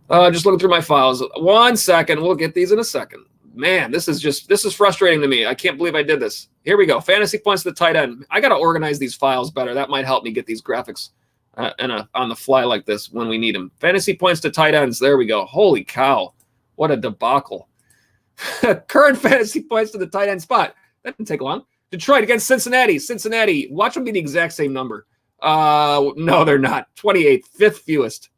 Just looking through my files. 1 second. We'll get these in a second. Man, this is frustrating to me. I can't believe I did this. Here we go. Fantasy points to the tight end. I got to organize these files better. That might help me get these graphics on the fly like this when we need them. Fantasy points to tight ends. There we go. Holy cow. What a debacle. Current fantasy points to the tight end spot. That didn't take long. Detroit against Cincinnati. Cincinnati. Watch them be the exact same number. No, they're not. 28th, 5th fewest.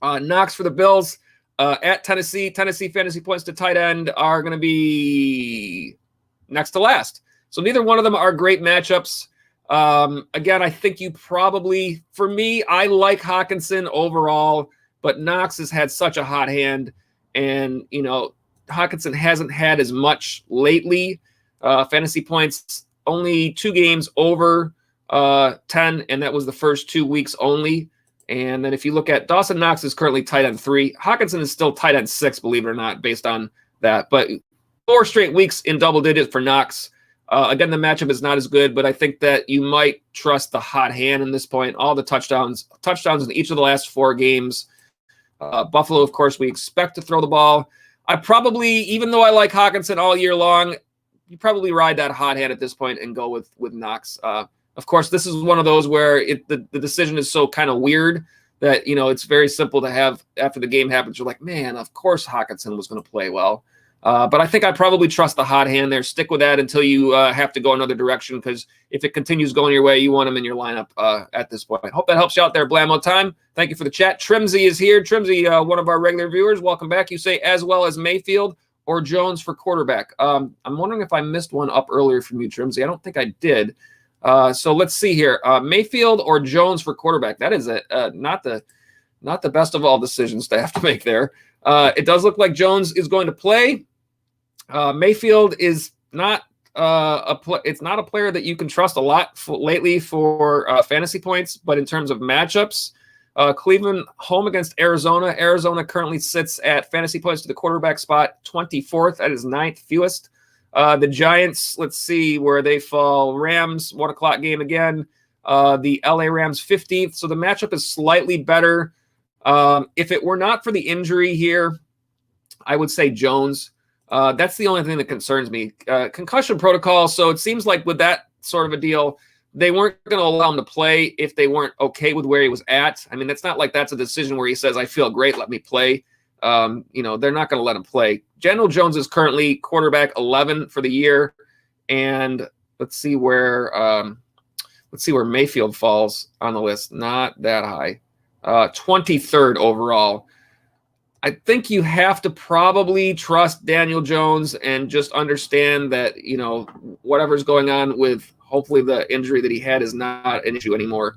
Knox for the Bills. At Tennessee. Tennessee fantasy points to tight end are going to be next to last. So neither one of them are great matchups. Again, I think you probably, for me, I like Hockenson overall, but Knox has had such a hot hand, and, Hockenson hasn't had as much lately. Fantasy points, only 2 games over 10, and that was the first 2 weeks only. And then if you look at Dawson Knox is currently tight end 3. Hockenson is still tight end 6, believe it or not, based on that. But 4 straight weeks in double digits for Knox. Again, the matchup is not as good, but I think that you might trust the hot hand in this point. All the touchdowns in each of the last 4 games. Buffalo, of course, we expect to throw the ball. I probably, even though I like Hockenson all year long, you probably ride that hot hand at this point and go with Knox. Of course, this is one of those where the decision is so kind of weird that, it's very simple to have after the game happens. You're like, man, of course Hockenson was going to play well. But I think I probably trust the hot hand there. Stick with that until you have to go another direction, because if it continues going your way, you want him in your lineup at this point. I hope that helps you out there, Blammo time. Thank you for the chat. Trimsy is here. Trimsy, one of our regular viewers. Welcome back. You say as well as Mayfield or Jones for quarterback. I'm wondering if I missed one up earlier from you, Trimsy. I don't think I did. So let's see here. Mayfield or Jones for quarterback. That is not the best of all decisions to have to make there. It does look like Jones is going to play. Mayfield is not it's not a player that you can trust a lot lately for fantasy points, but in terms of matchups, Cleveland home against Arizona. Arizona currently sits at fantasy points to the quarterback spot 24th. That is 9th fewest. The Giants, let's see where they fall. Rams, 1 o'clock game again. The LA Rams 15th. So the matchup is slightly better. If it were not for the injury here, I would say Jones. That's the only thing that concerns me. Concussion protocol. So it seems like with that sort of a deal, they weren't going to allow him to play if they weren't okay with where he was at. I mean, that's not like that's a decision where he says, I feel great, let me play. They're not going to let him play. Daniel Jones is currently quarterback 11 for the year. And let's see where Mayfield falls on the list. Not that high. 23rd overall. I think you have to probably trust Daniel Jones and just understand that, whatever's going on with hopefully the injury that he had is not an issue anymore.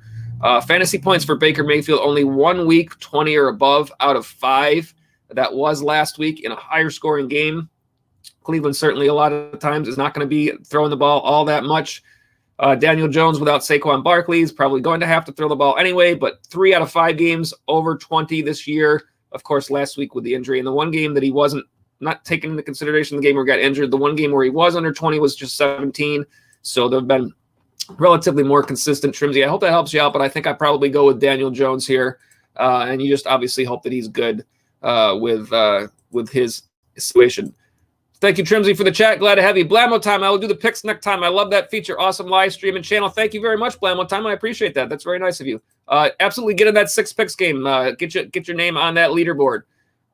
Fantasy points for Baker Mayfield, only 1 week, 20 or above out of 5. That was last week in a higher scoring game. Cleveland certainly a lot of times is not going to be throwing the ball all that much. Daniel Jones without Saquon Barkley is probably going to have to throw the ball anyway, but 3 out of 5 games over 20 this year. Of course, last week with the injury. And the one game that he wasn't not taken into consideration, the game where he got injured, the one game where he was under 20 was just 17. So there have been relatively more consistent Trimsy. I hope that helps you out, but I think I probably go with Daniel Jones here. And you just obviously hope that he's good with his situation. Thank you, Trimsy, for the chat. Glad to have you. Blammo time. I will do the picks next time. I love that feature. Awesome live stream and channel. Thank you very much, Blammo time. I appreciate that. That's very nice of you. Absolutely get in that 6 picks game. Get your name on that leaderboard.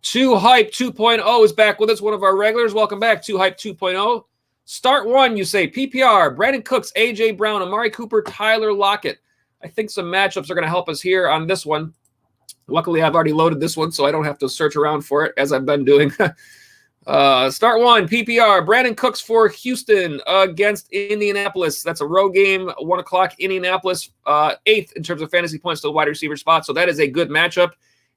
2 Hype 2.0 is back with us. One of our regulars. Welcome back. 2 Hype 2.0. Start 1, you say. PPR, Brandon Cooks, A.J. Brown, Amari Cooper, Tyler Lockett. I think some matchups are going to help us here on this one. Luckily, I've already loaded this one, so I don't have to search around for it as I've been doing. Start 1, PPR, Brandon Cooks for Houston against Indianapolis. That's a road game, 1 o'clock, Indianapolis, 8th in terms of fantasy points to the wide receiver spot. So that is a good matchup.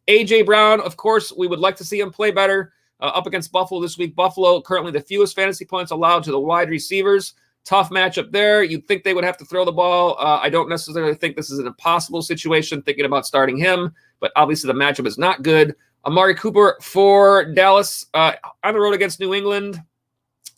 A.J. Brown, of course, we would like to see him play better up against Buffalo this week. Buffalo currently the fewest fantasy points allowed to the wide receivers. Tough matchup there. You'd think they would have to throw the ball. I don't necessarily think this is an impossible situation, thinking about starting him, but obviously the matchup is not good. Amari Cooper for Dallas on the road against New England.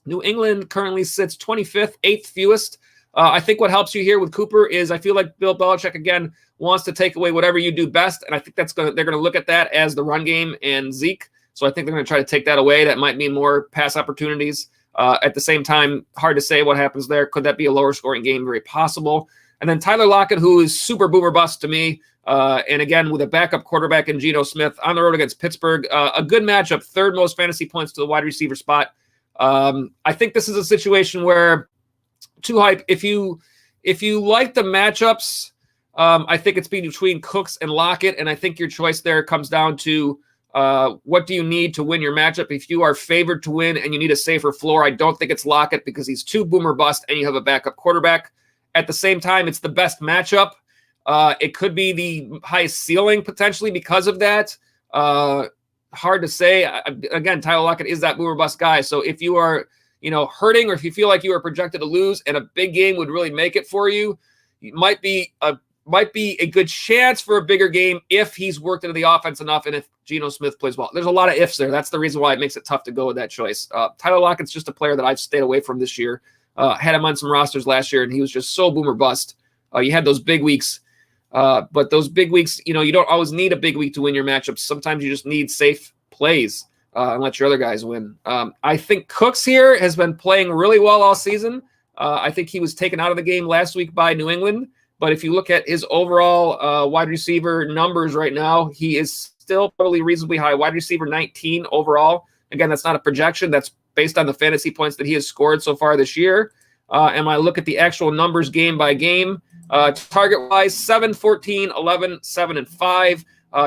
New England currently sits 25th, 8th fewest. I think what helps you here with Cooper is I feel like Bill Belichick, again, wants to take away whatever you do best, and I think they're going to look at that as the run game and Zeke. So I think they're going to try to take that away. That might mean more pass opportunities. At the same time, hard to say what happens there. Could that be a lower scoring game? Very possible. And then Tyler Lockett, who is super boomer bust to me. And again, with a backup quarterback in Geno Smith on the road against Pittsburgh, a good matchup, 3rd most fantasy points to the wide receiver spot. I think this is a situation where 2 Hype, if you like the matchups, I think it's between Cooks and Lockett, and I think your choice there comes down to what do you need to win your matchup. If you are favored to win and you need a safer floor, I don't think it's Lockett because he's too boomer bust and you have a backup quarterback. At the same time, it's the best matchup. It could be the highest ceiling potentially because of that. Hard to say. Again, Tyler Lockett is that boomer bust guy. So if you are, hurting, or if you feel like you are projected to lose and a big game would really make it for you, it might be a good chance for a bigger game if he's worked into the offense enough and if Geno Smith plays well. There's a lot of ifs there. That's the reason why it makes it tough to go with that choice. Tyler Lockett's just a player that I've stayed away from this year. Had him on some rosters last year, and he was just so boomer bust. You had those big weeks. But those big weeks, you don't always need a big week to win your matchups. Sometimes you just need safe plays and let your other guys win. I think Cooks here has been playing really well all season. I think he was taken out of the game last week by New England. But if you look at his overall wide receiver numbers right now, he is still probably reasonably high. Wide receiver 19 overall. Again, that's not a projection. That's based on the fantasy points that he has scored so far this year. And when I look at the actual numbers game by game, target-wise, 7, 14, 11, 7, and 5.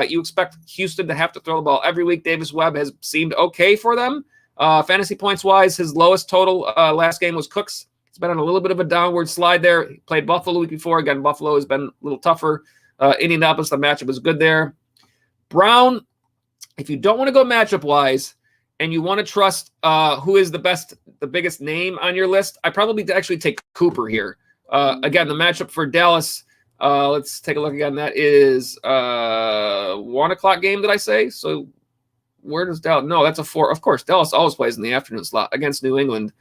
You expect Houston to have to throw the ball every week. Davis Webb has seemed okay for them. Fantasy points-wise, his lowest total last game was Cooks. It's been on a little bit of a downward slide there. He played Buffalo the week before. Again, Buffalo has been a little tougher. Indianapolis, the matchup is good there. Brown, if you don't want to go matchup-wise and you want to trust who is the biggest name on your list, I probably actually take Cooper here. Again, the matchup for Dallas, let's take a look again. That is 1 o'clock game, did I say? So where does Dallas? No, that's a 4. Of course, Dallas always plays in the afternoon slot against New England.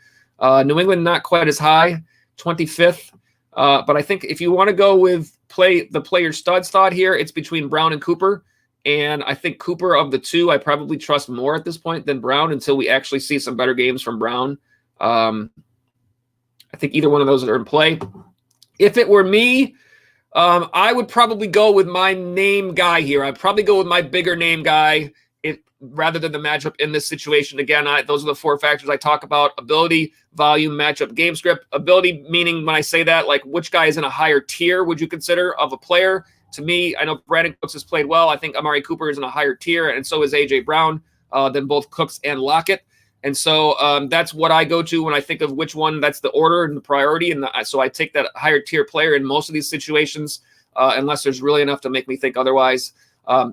New England not quite as high, 25th. But I think if you want to go with the player studs thought here, it's between Brown and Cooper. And I think Cooper of the two, I probably trust more at this point than Brown until we actually see some better games from Brown. I think either one of those are in play. If it were me, I would probably go with my name guy here. I'd probably go with my bigger name guy. rather than the matchup in this situation. Again, those are the 4 factors I talk about: ability, volume, matchup, game script. Ability, meaning when I say that, like which guy is in a higher tier would you consider of a player? To me, I know Brandon Cooks has played well. I think Amari Cooper is in a higher tier, and so is A.J. Brown than both Cooks and Lockett. And so that's what I go to when I think of which one. That's the order and the priority. And so I take that higher tier player in most of these situations, unless there's really enough to make me think otherwise.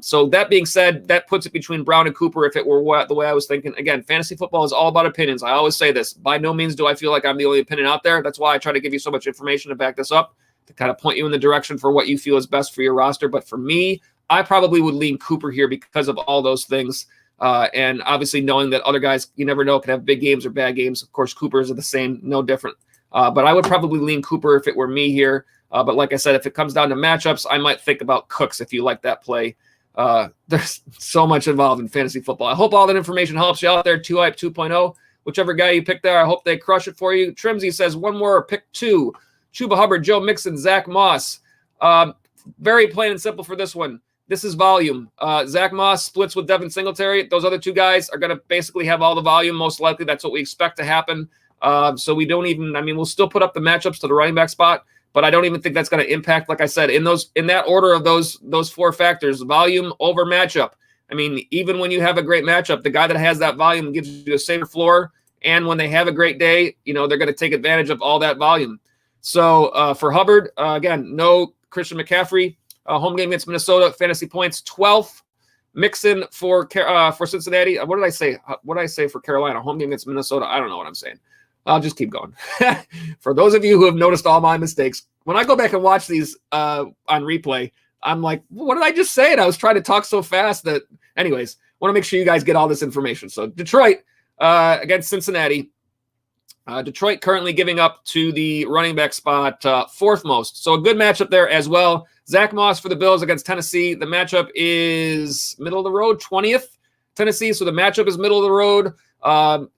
So that being said, that puts it between Brown and Cooper if it were the way I was thinking. Again, fantasy football is all about opinions. I always say this. By no means do I feel like I'm the only opinion out there. That's why I try to give you so much information to back this up, to kind of point you in the direction for what you feel is best for your roster. But for me, I probably would lean Cooper here because of all those things. And obviously knowing that other guys, you never know, can have big games or bad games. Of course, Coopers are the same, no different. But I would probably lean Cooper if it were me here. But like I said, if it comes down to matchups, I might think about Cooks if you like that play. There's so much involved in fantasy football. I hope all that information helps you out there. 2Hype 2.0, whichever guy you pick there, I hope they crush it for you. Trimsy says one more, pick 2. Chuba Hubbard, Joe Mixon, Zach Moss. Very plain and simple for this one. This is volume. Zach Moss splits with Devin Singletary. Those other 2 guys are going to basically have all the volume. Most likely that's what we expect to happen. So we don't even, we'll still put up the matchups to the running back spot, but I don't even think that's going to impact, like I said, in that order of those 4 factors, volume over matchup. Even when you have a great matchup, the guy that has that volume gives you a safer floor. And when they have a great day, they're going to take advantage of all that volume. So for Hubbard, again, no Christian McCaffrey. Home game against Minnesota, fantasy points 12th. Mixon for Cincinnati. What did I say? What did I say for Carolina? Home game against Minnesota. I don't know what I'm saying. I'll just keep going. For those of you who have noticed all my mistakes, when I go back and watch these on replay, I'm like, what did I just say? And I was trying to talk so fast that, anyways, want to make sure you guys get all this information. So Detroit against Cincinnati. Detroit currently giving up to the running back spot 4th most. So a good matchup there as well. Zach Moss for the Bills against Tennessee. The matchup is middle of the road, 20th Tennessee. So the matchup is middle of the road.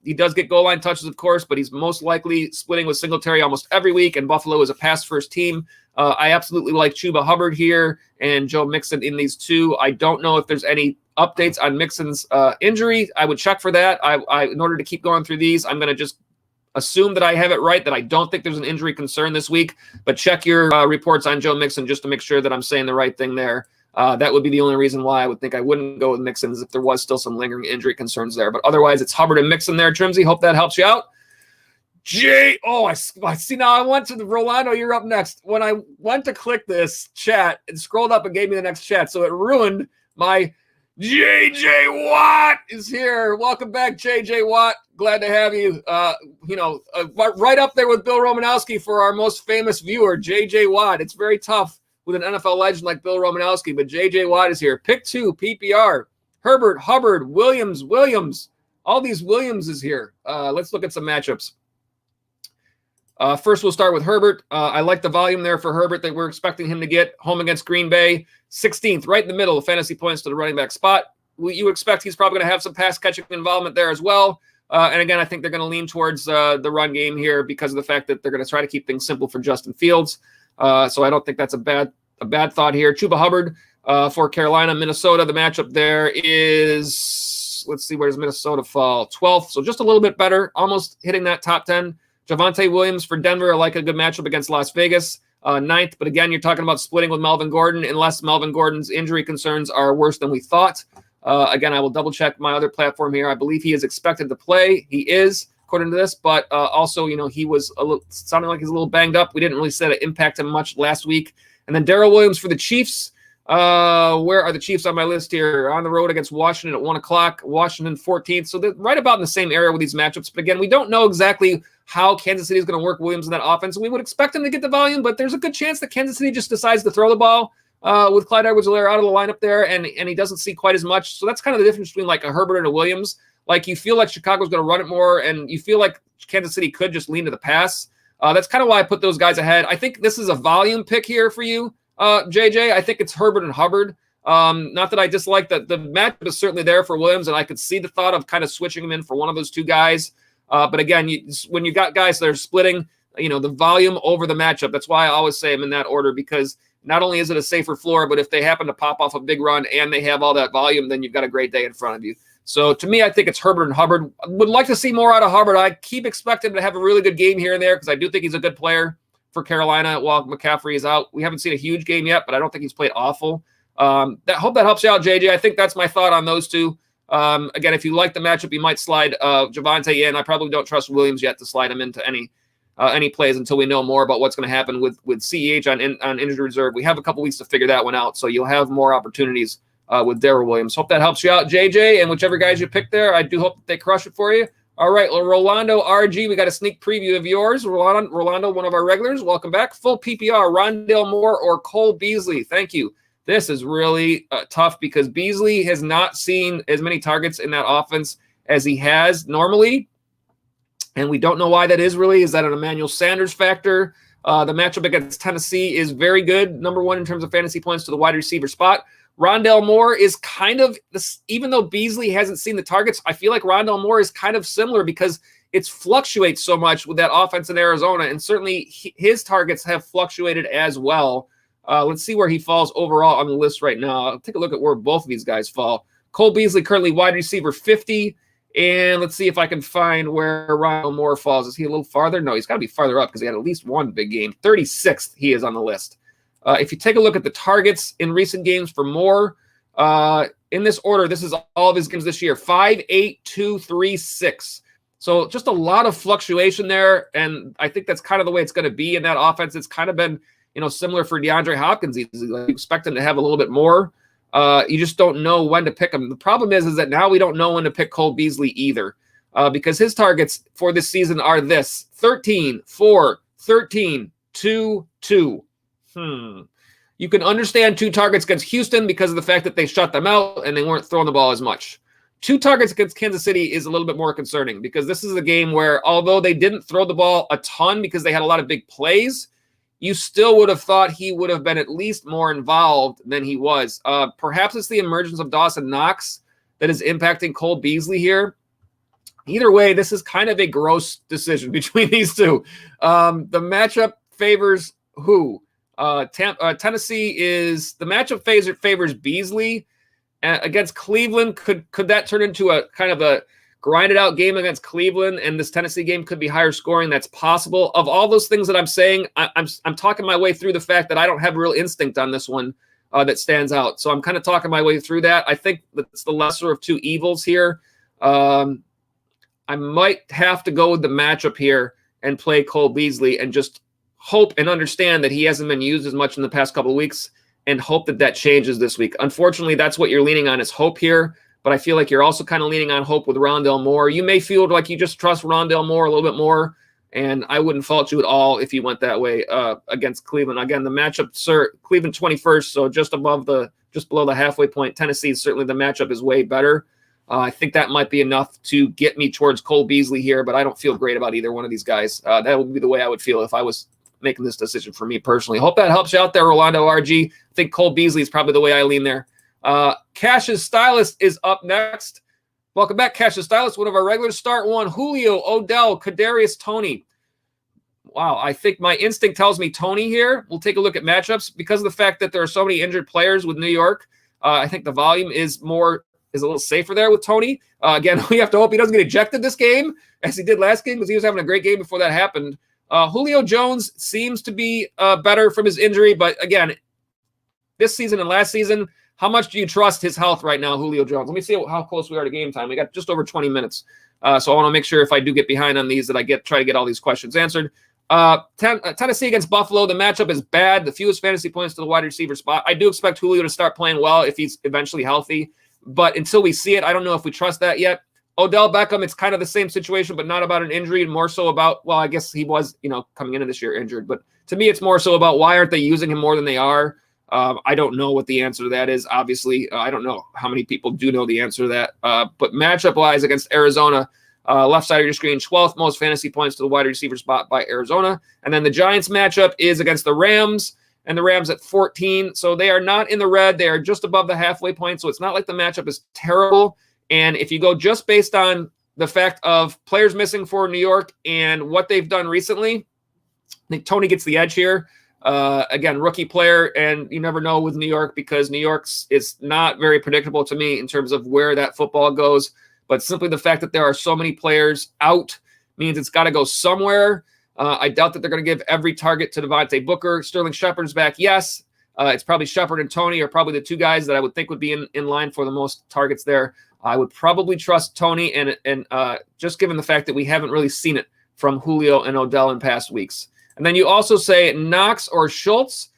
He does get goal line touches, of course, but he's most likely splitting with Singletary almost every week, and Buffalo is a pass-first team. I absolutely like Chuba Hubbard here and Joe Mixon in these 2. I don't know if there's any updates on Mixon's injury. I would check for that. In order to keep going through these, I'm going to just assume that I have it right, that I don't think there's an injury concern this week, but check your reports on Joe Mixon just to make sure that I'm saying the right thing there. That would be the only reason why I would think I wouldn't go with Mixon, is if there was still some lingering injury concerns there. But otherwise, it's Hubbard and Mixon there, Trimsy. Hope that helps you out. I see now. I went to the Rolando. You're up next. When I went to click this chat, it scrolled up and gave me the next chat, so it ruined my JJ Watt is here. Welcome back, JJ Watt. Glad to have you. Right up there with Bill Romanowski for our most famous viewer, JJ Watt. It's very tough with an NFL legend like Bill Romanowski, but JJ Watt is here. Pick 2, PPR. Herbert, Hubbard, Williams. All these Williams is here. Let's look at some matchups. First, we'll start with Herbert. I like the volume there for Herbert that we're expecting him to get. Home against Green Bay, 16th, right in the middle of fantasy points to the running back spot. You expect he's probably going to have some pass catching involvement there as well. And again, I think they're going to lean towards the run game here because of the fact that they're going to try to keep things simple for Justin Fields. So I don't think that's a bad thought here. Chuba Hubbard for Carolina, Minnesota. The matchup there is, let's see, where does Minnesota fall? 12th, so just a little bit better, almost hitting that top 10. Javonte Williams for Denver. I like a good matchup against Las Vegas. 9th, but again, you're talking about splitting with Melvin Gordon unless Melvin Gordon's injury concerns are worse than we thought. Again, I will double check my other platform here. I believe he is expected to play. He is, according to this, but also, he was sounding like he's a little banged up. We didn't really say it impact him much last week. And then Daryl Williams for the Chiefs. Where are the Chiefs on my list here? On the road against Washington at 1 o'clock. Washington 14th. So they're right about in the same area with these matchups. But again, we don't know exactly how Kansas City is going to work Williams in that offense. We would expect him to get the volume, but there's a good chance that Kansas City just decides to throw the ball with Clyde Edwards-Helaire out of the lineup there, and he doesn't see quite as much. So that's kind of the difference between like a Herbert and a Williams. Like you feel like Chicago's going to run it more, and you feel like Kansas City could just lean to the pass. That's kind of why I put those guys ahead. I think this is a volume pick here for you, JJ. I think it's Herbert and Hubbard. Not that I dislike the matchup is certainly there for Williams, and I could see the thought of kind of switching him in for one of those 2 guys. But again, when you got guys that are splitting, the volume over the matchup, that's why I always say them in that order, because not only is it a safer floor, but if they happen to pop off a big run and they have all that volume, then you've got a great day in front of you. So to me, I think it's Herbert and Hubbard. I would like to see more out of Hubbard. I keep expecting him to have a really good game here and there because I do think he's a good player for Carolina while Mccaffery is out. We haven't seen a huge game yet, but I don't think he's played awful. Hope that helps you out, JJ. I think that's my thought on those two. Again, if you like the matchup, you might slide Devante in. I probably don't trust Williams yet to slide him into any plays until we know more about what's going to happen with CEH on injured reserve. We have a couple weeks to figure that one out, so you'll have more opportunities with Daryl Williams. Hope that helps you out, JJ, and whichever guys you pick there. I do hope that they crush it for you. All right, Rolando RG, we got a sneak preview of yours. Rolando, one of our regulars, welcome back. Full PPR, Rondale Moore or Cole Beasley. Thank you. This is really tough because Beasley has not seen as many targets in that offense as he has normally, and we don't know why that is really. Is that an Emmanuel Sanders factor? The matchup against Tennessee is very good, number one in terms of fantasy points to the wide receiver spot. Rondale Moore is kind of this, even though Beasley hasn't seen the targets, I feel like Rondale Moore is kind of similar because it fluctuates so much with that offense in Arizona, and certainly his targets have fluctuated as well. Let's see where he falls overall on the list right now. I'll take a look at where both of these guys fall. Cole Beasley currently wide receiver 50, and let's see if I can find where Rondale Moore falls. Is he a little farther? No, he's got to be farther up because he had at least one big game. 36th he is on the list. If you take a look at the targets in recent games for Moore, in this order, this is all of his games this year, 5, 8, 2, 3, 6. So just a lot of fluctuation there, and I think that's kind of the way it's going to be in that offense. It's kind of been, similar for DeAndre Hopkins. You expect him to have a little bit more. You just don't know when to pick him. The problem is that now we don't know when to pick Cole Beasley either, because his targets for this season are this: 13, 4, 13, 2, 2. You can understand 2 targets against Houston because of the fact that they shut them out and they weren't throwing the ball as much. 2 targets against Kansas City is a little bit more concerning because this is a game where, although they didn't throw the ball a ton because they had a lot of big plays, you still would have thought he would have been at least more involved than he was. Perhaps it's the emergence of Dawson Knox that is impacting Cole Beasley here. Either way, this is kind of a gross decision between these two. The matchup favors who? Tennessee is the matchup favors Beasley against Cleveland. Could that turn into a kind of a grinded out game against Cleveland, and this Tennessee game could be higher scoring? That's possible. Of all those things that I'm saying, I'm talking my way through the fact that I don't have real instinct on this one that stands out. So I'm kind of talking my way through that. I think that's the lesser of 2 evils here. I might have to go with the matchup here and play Cole Beasley and just hope and understand that he hasn't been used as much in the past couple of weeks and hope that changes this week. Unfortunately, that's what you're leaning on is hope here, but I feel like you're also kind of leaning on hope with Rondale Moore. You may feel like you just trust Rondale Moore a little bit more, and I wouldn't fault you at all if you went that way against Cleveland. Again, the matchup, Cleveland 21st, so just below the halfway point. Tennessee, certainly the matchup is way better. I think that might be enough to get me towards Cole Beasley here, but I don't feel great about either one of these guys. That would be the way I would feel if I was making this decision for me personally. Hope that helps you out there, Rolando RG. I think Cole Beasley is probably the way I lean there. Cash's Stylist is up next. Welcome back, Cash's Stylist, one of our regulars. Start 1, Julio, Odell, Kadarius Toney. Wow, I think my instinct tells me Toney here. We'll take a look at matchups. Because of the fact that there are so many injured players with New York, I think the volume is a little safer there with Toney. Again, we have to hope he doesn't get ejected this game, as he did last game, because he was having a great game before that happened. Julio Jones seems to be better from his injury, but again, this season and last season, how much do you trust his health right now, Julio Jones? Let me see how close we are to game time. We got just over 20 minutes, so I want to make sure if I do get behind on these that I try to get all these questions answered. Tennessee against Buffalo, the matchup is bad. The fewest fantasy points to the wide receiver spot. I do expect Julio to start playing well if he's eventually healthy, but until we see it, I don't know if we trust that yet. Odell Beckham, it's kind of the same situation, but not about an injury, and more so about, well, I guess he was, coming into this year injured. But to me, it's more so about why aren't they using him more than they are? I don't know what the answer to that is. Obviously, I don't know how many people do know the answer to that. But matchup-wise against Arizona, left side of your screen, 12th most fantasy points to the wide receiver spot by Arizona. And then the Giants matchup is against the Rams, and the Rams at 14. So they are not in the red. They are just above the halfway point. So it's not like the matchup is terrible. And if you go just based on the fact of players missing for New York and what they've done recently, I think Toney gets the edge here. Again, rookie player, and you never know with New York because New York's is not very predictable to me in terms of where that football goes. But simply the fact that there are so many players out means it's got to go somewhere. I doubt that they're going to give every target to Devante Booker. Sterling Shepard's back, yes. It's probably Shepard and Tony are probably the two guys that I would think would be in line for the most targets there. I would probably trust Tony, and just given the fact that we haven't really seen it from Julio and Odell in past weeks. And then you also say Knox or Schultz.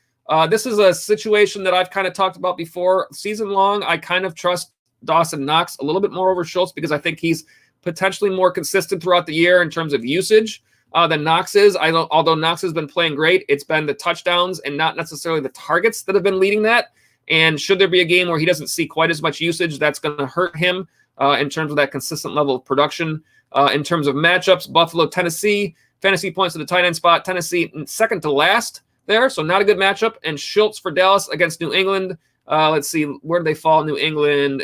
This is a situation that I've kind of talked about before. Season long, I kind of trust Dawson Knox a little bit more over Schultz because I think he's potentially more consistent throughout the year in terms of usage than Knox is. Although Knox has been playing great, it's been the touchdowns and not necessarily the targets that have been leading that. And should there be a game where he doesn't see quite as much usage, that's going to hurt him in terms of that consistent level of production. In terms of matchups, Buffalo, Tennessee, fantasy points to the tight end spot. Tennessee second to last there, so not a good matchup. And Schultz for Dallas against New England. Let's see, where do they fall? New England,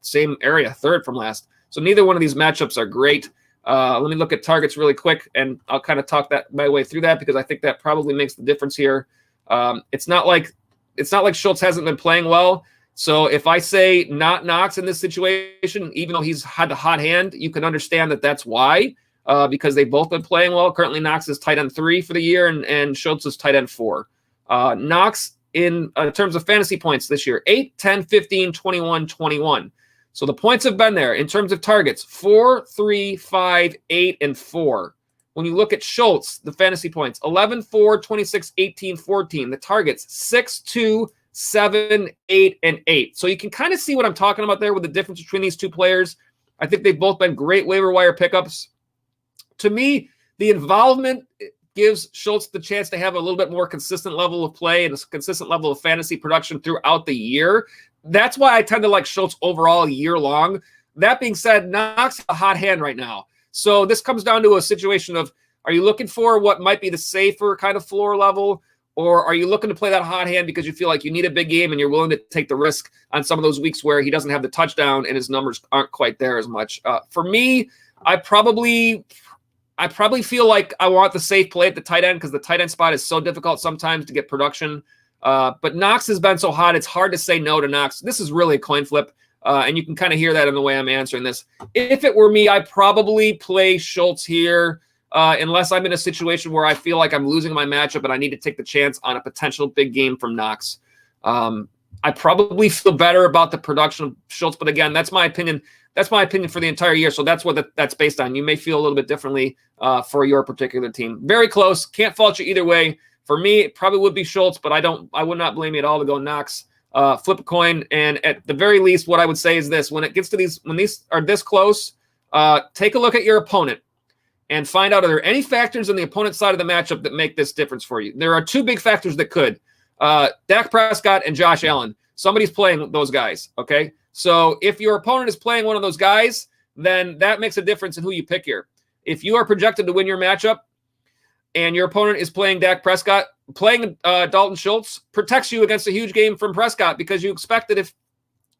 same area, third from last. So neither one of these matchups are great. Let me look at targets really quick, and I'll kind of talk that my way through that because I think that probably makes the difference here. It's not like Schultz hasn't been playing well. So if I say not Knox in this situation, even though he's had the hot hand, you can understand that that's why, because they've both been playing well. Currently, Knox is tight end 3 for the year, and Schultz is tight end 4. Knox in terms of fantasy points this year, 8, 10, 15, 21, 21. So the points have been there. In terms of targets, 4, 3, 5, 8, and 4. When you look at Schultz, the fantasy points, 11, 4, 26, 18, 14. The targets, 6, 2, 7, 8, and 8. So you can kind of see what I'm talking about there with the difference between these two players. I think they've both been great waiver wire pickups. To me, the involvement gives Schultz the chance to have a little bit more consistent level of play and a consistent level of fantasy production throughout the year. That's why I tend to like Schultz overall year long. That being said, Knox has a hot hand right now. So this comes down to a situation of, are you looking for what might be the safer kind of floor level, or are you looking to play that hot hand because you feel like you need a big game and you're willing to take the risk on some of those weeks where he doesn't have the touchdown and his numbers aren't quite there as much? For me, I probably feel like I want the safe play at the tight end because the tight end spot is so difficult sometimes to get production. But Knox has been so hot, it's hard to say no to Knox. This is really a coin flip, and you can kind of hear that in the way I'm answering this. If it were me, I'd probably play Schultz here, unless I'm in a situation where I feel like I'm losing my matchup and I need to take the chance on a potential big game from Knox. I probably feel better about the production of Schultz, but again, that's my opinion. That's my opinion for the entire year, so that's what that's based on. You may feel a little bit differently for your particular team. Very close. They'll fault you either way. For me, it probably would be Schultz, but I would not blame you at all to go Knox. Flip a coin, and at the very least, what I would say is this: when it gets to when these are this close, take a look at your opponent and find out, are there any factors on the opponent's side of the matchup that make this difference for you? There are two big factors that could. Dak Prescott and Josh Allen. Somebody's playing those guys, okay? So if your opponent is playing one of those guys, then that makes a difference in who you pick here. If you are projected to win your matchup and your opponent is playing Dak Prescott, playing Dalton Schultz protects you against a huge game from Prescott because you expect that if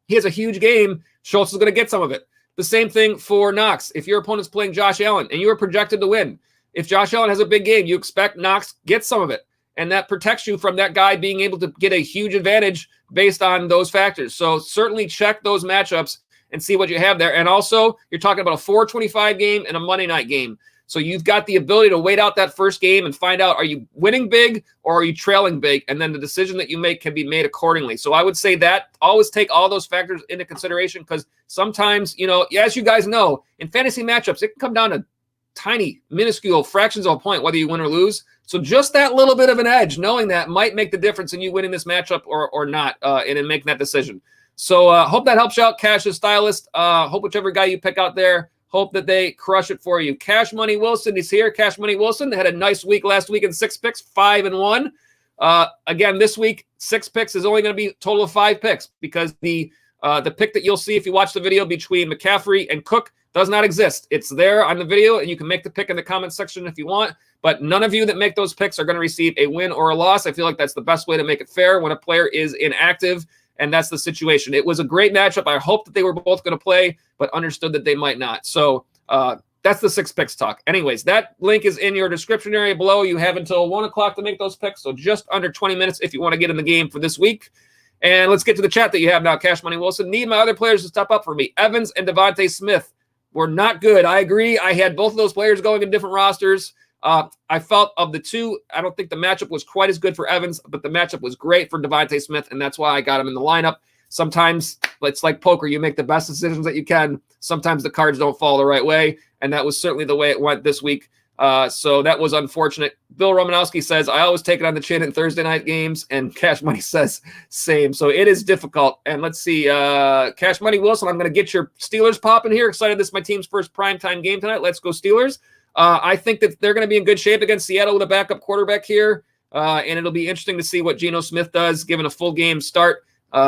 he has a huge game, Schultz is going to get some of it. The same thing for Knox. If your opponent's playing Josh Allen and you are projected to win, if Josh Allen has a big game, you expect Knox gets some of it. And that protects you from that guy being able to get a huge advantage based on those factors. So certainly check those matchups and see what you have there. And also, you're talking about a 425 game and a Monday night game. So you've got the ability to wait out that first game and find out, are you winning big or are you trailing big? And then the decision that you make can be made accordingly. So I would say that always take all those factors into consideration because sometimes, as you guys know, in fantasy matchups, it can come down to tiny, minuscule fractions of a point, whether you win or lose. So just that little bit of an edge, knowing that might make the difference in you winning this matchup or not, and in making that decision. So hope that helps you out, Cash's stylist. Hope whichever guy you pick out there, hope that they crush it for you. Cash Money Wilson is here. Cash Money Wilson had a nice week last week in 6 picks, 5-1. Again, this week, 6 picks is only going to be a total of 5 picks because the pick that you'll see if you watch the video between Mccaffery and Cook does not exist. It's there on the video, and you can make the pick in the comment section if you want. But none of you that make those picks are going to receive a win or a loss. I feel like that's the best way to make it fair when a player is inactive, and that's the situation. It was a great matchup. I hope that they were both going to play, but understood that they might not. So that's the 6 picks talk. Anyways, that link is in your description area below. You have until 1 o'clock to make those picks, so just under 20 minutes if you want to get in the game for this week. And let's get to the chat that you have now. Cash Money Wilson, need my other players to step up for me. Evans and Devante Smith were not good. I agree. I had both of those players going in different rosters. I felt of the two, I don't think the matchup was quite as good for Evans, but the matchup was great for Devante Smith, and that's why I got him in the lineup. Sometimes it's like poker. You make the best decisions that you can. Sometimes the cards don't fall the right way, and that was certainly the way it went this week. So that was unfortunate. Bill Romanowski says, I always take it on the chin in Thursday night games, and Cash Money says same. So it is difficult. And let's see, Cash Money Wilson, I'm going to get your Steelers popping here. Excited this is my team's first primetime game tonight. Let's go Steelers. I think that they're going to be in good shape against Seattle with a backup quarterback here, and it'll be interesting to see what Geno Smith does given a full game start.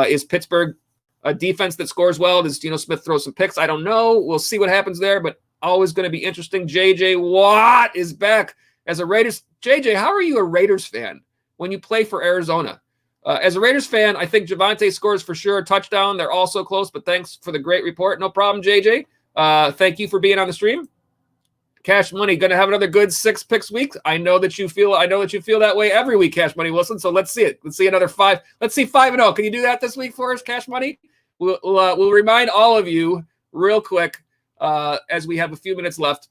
Is Pittsburgh a defense that scores well? Does Geno Smith throw some picks? I don't know. We'll see what happens there, but always going to be interesting. J.J. Watt is back as a Raiders. J.J., how are you a Raiders fan when you play for Arizona? As a Raiders fan, I think Devante scores for sure a touchdown. They're all so close, but thanks for the great report. No problem, J.J. Thank you for being on the stream. Cash Money, going to have another good 6 picks week. I know that you feel that way every week, Cash Money Wilson. So let's see it. Let's see another 5. Let's see 5-0. Can you do that this week for us, Cash Money? We'll remind all of you real quick as we have a few minutes left.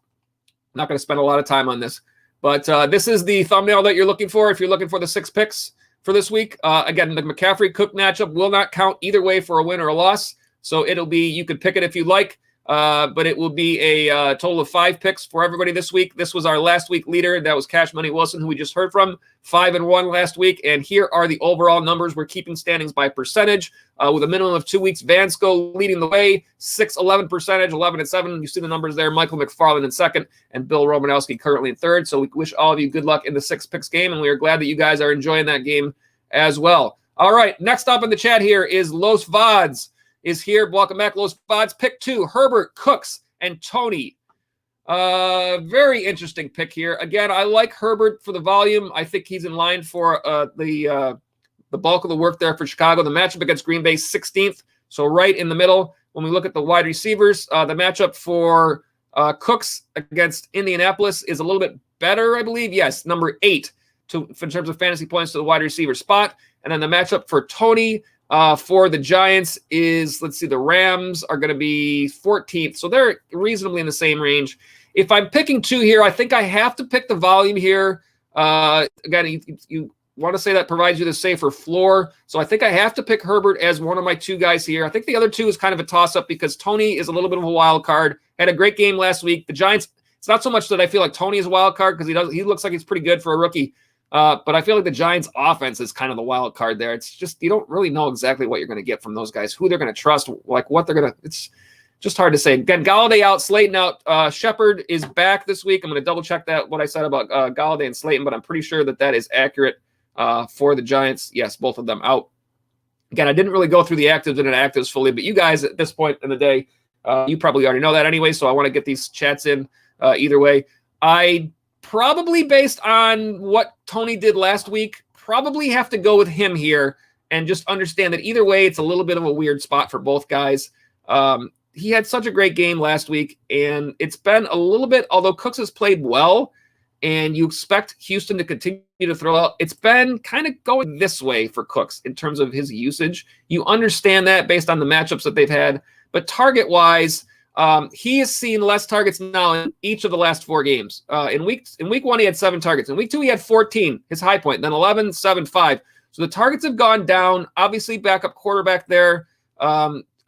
I'm not going to spend a lot of time on this, but this is the thumbnail that you're looking for if you're looking for the 6 picks for this week. Again, the McCaffrey-Cook matchup will not count either way for a win or a loss. So it'll be, you could pick it if you like. But it will be a total of 5 picks for everybody this week. This was our last week leader. That was Cash Money Wilson, who we just heard from, 5-1 last week. And here are the overall numbers. We're keeping standings by percentage with a minimum of 2 weeks. Vansco leading the way, 6-11 percentage, 11-7. You see the numbers there. Michael McFarland in second and Bill Romanowski currently in third. So we wish all of you good luck in the 6 picks game. And we are glad that you guys are enjoying that game as well. All right. Next up in the chat here is Los Vods. Is here. Welcome back, Los Vods. Pick 2, Herbert, Cooks, and Tony. Very interesting pick here. Again, I like Herbert for the volume. I think he's in line for the bulk of the work there for Chicago. The matchup against Green Bay, 16th, so right in the middle. When we look at the wide receivers, the matchup for Cooks against Indianapolis is a little bit better, I believe. Yes, number 8 in terms of fantasy points to the wide receiver spot. And then the matchup for Tony for the Giants is, let's see, the Rams are going to be 14th. So they're reasonably in the same range. If I'm picking 2 here, I think I have to pick the volume here. Again, you want to say that provides you the safer floor. So I think I have to pick Herbert as one of my 2 guys here. I think the other 2 is kind of a toss-up because Tony is a little bit of a wild card. Had a great game last week. The Giants, it's not so much that I feel like Tony is a wild card because he looks like he's pretty good for a rookie. But I feel like the Giants' offense is kind of the wild card there. It's just you don't really know exactly what you're going to get from those guys, who they're going to trust, like what they're going to – it's just hard to say. Again, Galladay out, Slayton out. Shepard is back this week. I'm going to double-check what I said about Galladay and Slayton, but I'm pretty sure that is accurate for the Giants. Yes, both of them out. Again, I didn't really go through the actives and inactives fully, but you guys at this point in the day, you probably already know that anyway, so I want to get these chats in either way. I probably based on what Tony did last week, probably have to go with him here and just understand that either way, it's a little bit of a weird spot for both guys. He had such a great game last week, and it's been a little bit, although Cooks has played well, and you expect Houston to continue to throw out, it's been kind of going this way for Cooks in terms of his usage. You understand that based on the matchups that they've had, but target-wise, he has seen less targets now in each of the last 4 games. In week 1, he had 7 targets. In week 2, he had 14, his high point, then 11, 7, 5. So the targets have gone down. Obviously, backup quarterback there.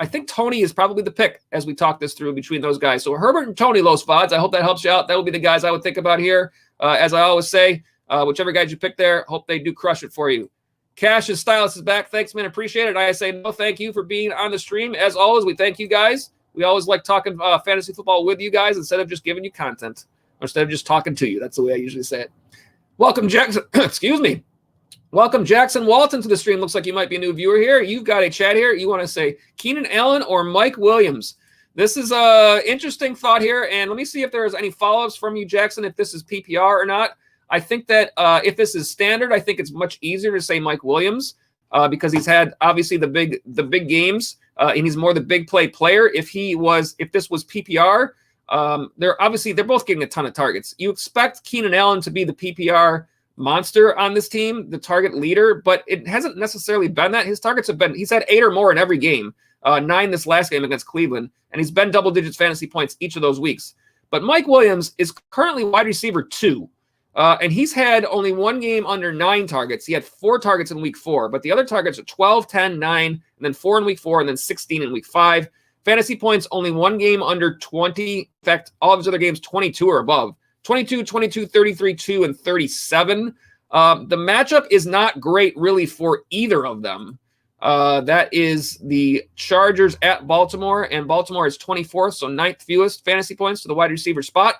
I think Tony is probably the pick as we talk this through between those guys. So Herbert and Tony, Los Vods. I hope that helps you out. That would be the guys I would think about here. As I always say, whichever guys you pick there, hope they do crush it for you. Cash's Stylist is back. Thanks, man. Appreciate it. I say no thank you for being on the stream. As always, we thank you guys. We always like talking fantasy football with you guys instead of just giving you content, or instead of just talking to you. That's the way I usually say it. Welcome, Jackson. Excuse me. Welcome, Jackson Walton, to the stream. Looks like you might be a new viewer here. You've got a chat here. You want to say Keenan Allen or Mike Williams? This is an interesting thought here, and let me see if there's any follow-ups from you, Jackson, if this is PPR or not. I think that if this is standard, I think it's much easier to say Mike Williams because he's had obviously the big games, and he's more the big play player. If this was PPR, They're both getting a ton of targets. You expect Keenan Allen to be the PPR monster on this team, the target leader, but it hasn't necessarily been that. He's had 8 or more in every game, 9 this last game against Cleveland, and he's been double digits fantasy points each of those weeks. But Mike Williams is currently wide receiver 2, and he's had only one game under 9 targets. He had 4 targets in week 4, but the other targets are 12, 10, 9, and then 4 in week 4, and then 16 in week 5. Fantasy points, only one game under 20. In fact, all of his other games, 22 or above. 22, 22, 33, 2, and 37. The matchup is not great, really, for either of them. That is the Chargers at Baltimore, and Baltimore is 24th, so 9th fewest fantasy points to the wide receiver spot.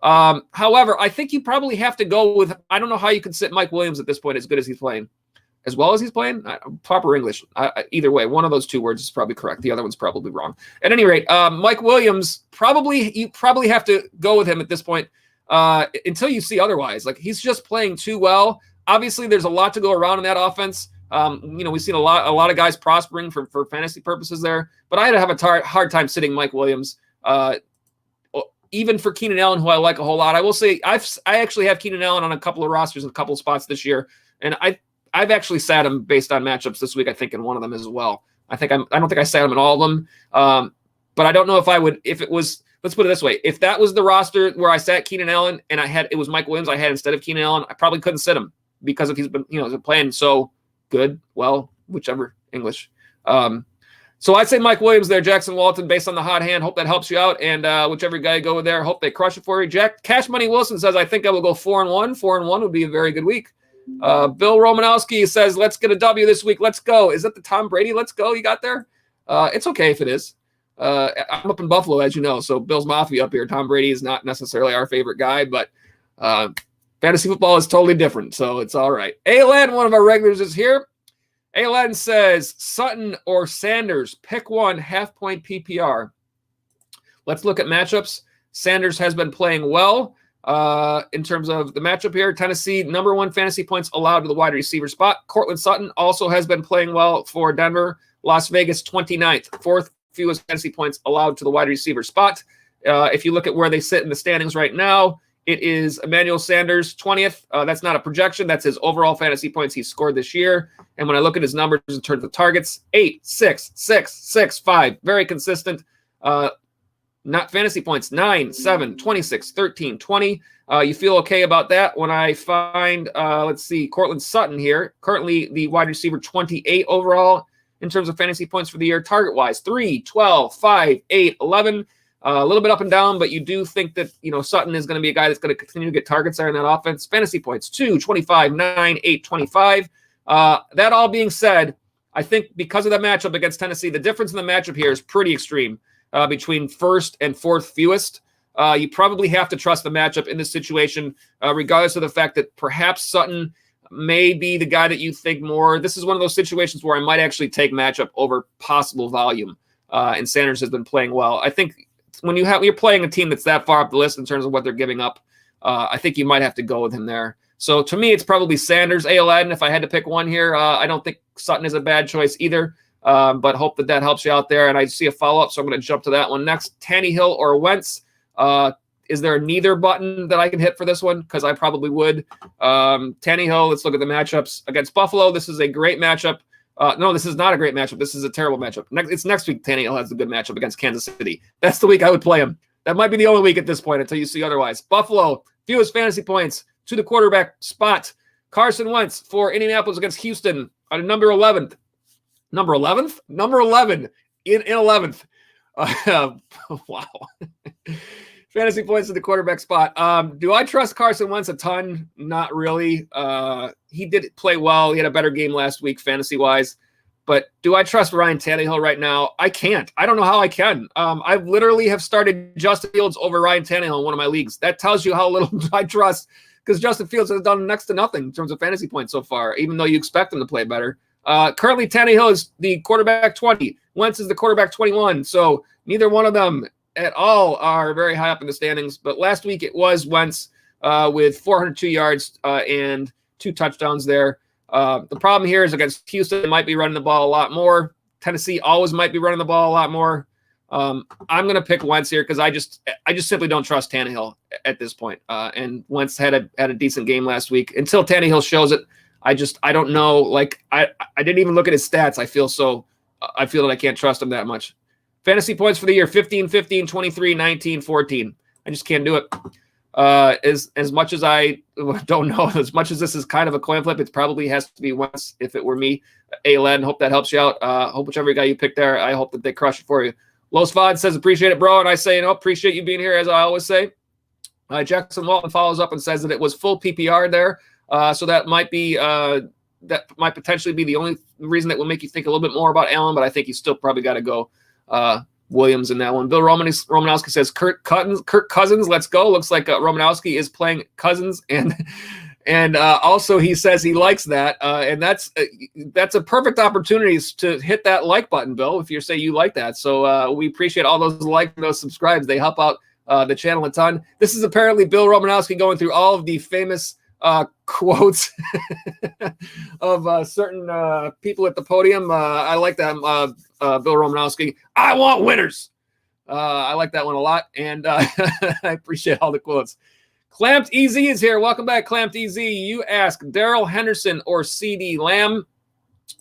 However, I think you probably have to go with, I don't know how you can sit Mike Williams at this point as good as he's playing. As well as he's playing? Proper English. Either way, one of those 2 words is probably correct. The other one's probably wrong. At any rate, Mike Williams, you probably have to go with him at this point until you see otherwise. Like, he's just playing too well. Obviously, there's a lot to go around in that offense. We've seen a lot of guys prospering for fantasy purposes there. But I had to have a hard time sitting Mike Williams. Even for Keenan Allen, who I like a whole lot. I will say I actually have Keenan Allen on a couple of rosters in a couple of spots this year, and I've actually sat him based on matchups this week, I think, in one of them as well. I don't think I sat him in all of them. But I don't know if I would, if it was, let's put it this way. If that was the roster where I sat Keenan Allen and it was Mike Williams I had instead of Keenan Allen, I probably couldn't sit him because if he's been, playing so good, well, whichever English. So I'd say Mike Williams there, Jackson Walton, based on the hot hand. Hope that helps you out. And whichever guy you go there, hope they crush it for you. Cash Money Wilson says, I think I will go 4-1. 4-1 would be a very good week. Bill Romanowski says, let's get a W this week. Let's go. Is that the Tom Brady let's go you got there? It's okay if it is. I'm up in Buffalo, as you know, so Bill's Mafia up here. Tom Brady is not necessarily our favorite guy, but fantasy football is totally different, so it's all right. Alan, one of our regulars, is here. Alan says, Sutton or Sanders, pick one, half-point PPR. Let's look at matchups. Sanders has been playing well. In terms of the matchup here, Tennessee, number 1 fantasy points allowed to the wide receiver spot. Cortland Sutton also has been playing well for Denver. Las Vegas, 29th, 4th fewest fantasy points allowed to the wide receiver spot. If you look at where they sit in the standings right now, it is Emmanuel Sanders, 20th. That's not a projection. That's his overall fantasy points he's scored this year. And when I look at his numbers in terms of targets, 8, 6, 6, 6, 5. Very consistent. Not fantasy points, 9, 7, 26, 13, 20. You feel okay about that? When I find, Cortland Sutton here, currently the wide receiver 28 overall in terms of fantasy points for the year. Target-wise, 3, 12, 5, 8, 11. A little bit up and down, but you do think that, Sutton is going to be a guy that's going to continue to get targets there in that offense. Fantasy points, 2, 25, 9, 8, 25. That all being said, I think because of the matchup against Tennessee, the difference in the matchup here is pretty extreme. Between 1st and 4th fewest. You probably have to trust the matchup in this situation, regardless of the fact that perhaps Sutton may be the guy that you think more. This is one of those situations where I might actually take matchup over possible volume, and Sanders has been playing well. I think when you're playing a team that's that far up the list in terms of what they're giving up, I think you might have to go with him there. So to me, it's probably Sanders, Aladdin. If I had to pick one here, I don't think Sutton is a bad choice either. But hope that helps you out there. And I see a follow-up, so I'm going to jump to that one next. Tannehill or Wentz? Is there a neither button that I can hit for this one? Because I probably would. Tannehill, let's look at the matchups against Buffalo. This is a great matchup. No, this is not a great matchup. This is a terrible matchup. It's next week Tannehill has a good matchup against Kansas City. That's the week I would play him. That might be the only week at this point until you see otherwise. Buffalo, fewest fantasy points to the quarterback spot. Carson Wentz for Indianapolis against Houston on number 11th. Number 11th? Number 11 in 11th. Wow. Fantasy points to the quarterback spot. Do I trust Carson Wentz a ton? Not really. He did play well. He had a better game last week fantasy-wise. But do I trust Ryan Tannehill right now? I can't. I don't know how I can. I literally have started Justin Fields over Ryan Tannehill in one of my leagues. That tells you how little I trust, because Justin Fields has done next to nothing in terms of fantasy points so far, even though you expect him to play better. Currently, Tannehill is the quarterback 20. Wentz is the quarterback 21. So neither one of them at all are very high up in the standings. But last week it was Wentz with 402 yards and 2 touchdowns there. The problem here is against Houston, they might be running the ball a lot more. Tennessee always might be running the ball a lot more. I'm going to pick Wentz here because I just simply don't trust Tannehill at this point. And Wentz had a decent game last week. Until Tannehill shows it, I don't know. Like I didn't even look at his stats. I feel that I can't trust him that much. Fantasy points for the year: 15, 15, 23, 19, 14. I just can't do it. As much as I don't know, as much as this is kind of a coin flip, it probably has to be Wentz if it were me. Len, hope that helps you out. Hope whichever guy you pick there, I hope that they crush it for you. Los Vod says, appreciate it, bro. And I say, appreciate you being here, as I always say. Jackson Walton follows up and says that it was full PPR there. So that might potentially be the only reason that will make you think a little bit more about Allen, but I think you still probably got to go Williams in that one. Bill Romanowski says, Kirk Cousins, let's go. Looks like Romanowski is playing Cousins, and also he says he likes that, and that's a perfect opportunity to hit that like button, Bill, if you say you like that. So we appreciate all those likes and those subscribes. They help out the channel a ton. This is apparently Bill Romanowski going through all of the famous quotes of certain people at the podium. I like that, Bill Romanowski. I want winners. I like that one a lot, and I appreciate all the quotes. Clamped Easy is here. Welcome back, Clamped Easy. You ask Daryl, Henderson, or CD Lamb.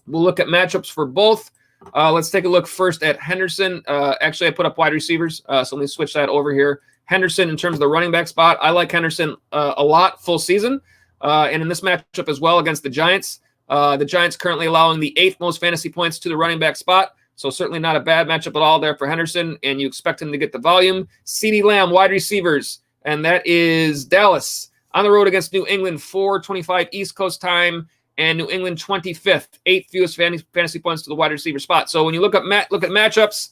We'll look at matchups for both. Let's take a look first at Henderson. Actually, I put up wide receivers, so let me switch that over here. Henderson, in terms of the running back spot, I like Henderson a lot full season. And in this matchup as well against the Giants. The Giants currently allowing the 8th most fantasy points to the running back spot. So certainly not a bad matchup at all there for Henderson, and you expect him to get the volume. CD Lamb, wide receivers, and that is Dallas on the road against New England, 4:25 East Coast time, and New England 25th, 8th fewest fantasy points to the wide receiver spot. So when you look at matchups,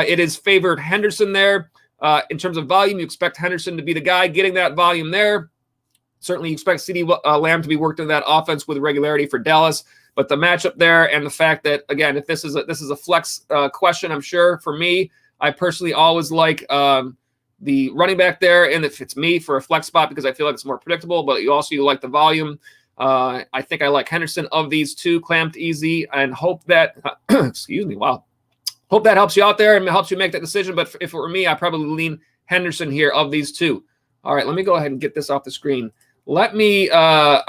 it is favored Henderson there. In terms of volume, you expect Henderson to be the guy getting that volume there. Certainly you expect CD Lamb to be worked in that offense with regularity for Dallas. But the matchup there and the fact that, again, if this is a flex question, I'm sure for me, I personally always like the running back there, and if it's me for a flex spot because I feel like it's more predictable, but you like the volume. I think I like Henderson of these two, Clamped Easy, and hope that excuse me, wow. Hope that helps you out there and helps you make that decision. But if it were me, I probably lean Henderson here of these two. All right, let me go ahead and get this off the screen. Let me I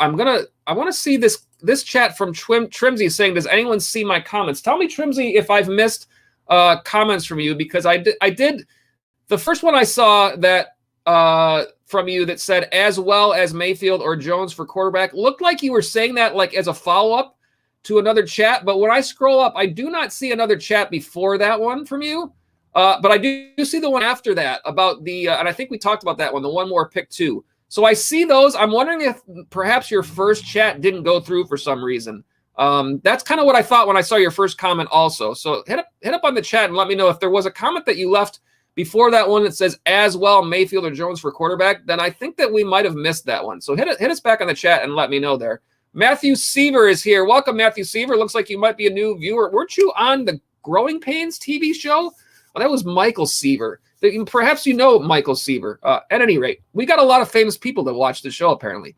want to see this chat from Trimsy saying, does anyone see my comments? Tell me, Trimsy, if I've missed comments from you, because I did. The first one I saw that from you that said as well as Mayfield or Jones for quarterback looked like you were saying that like as a follow-up to another chat. But when I scroll up, I do not see another chat before that one from you. But I do see the one after that about the, and I think we talked about that one, the one more pick 2. So I see those. I'm wondering if perhaps your first chat didn't go through for some reason. That's kind of what I thought when I saw your first comment also. So hit up on the chat and let me know if there was a comment that you left before that one that says as well Mayfield or Jones for quarterback. Then I think that we might have missed that one. So hit us back on the chat and let me know there. Matthew Seaver is here. Welcome, Matthew Seaver. Looks like you might be a new viewer. Weren't you on the Growing Pains TV show? Well, that was Michael Seaver. Perhaps you know Michael Seaver. At any rate, we got a lot of famous people that watch the show, apparently.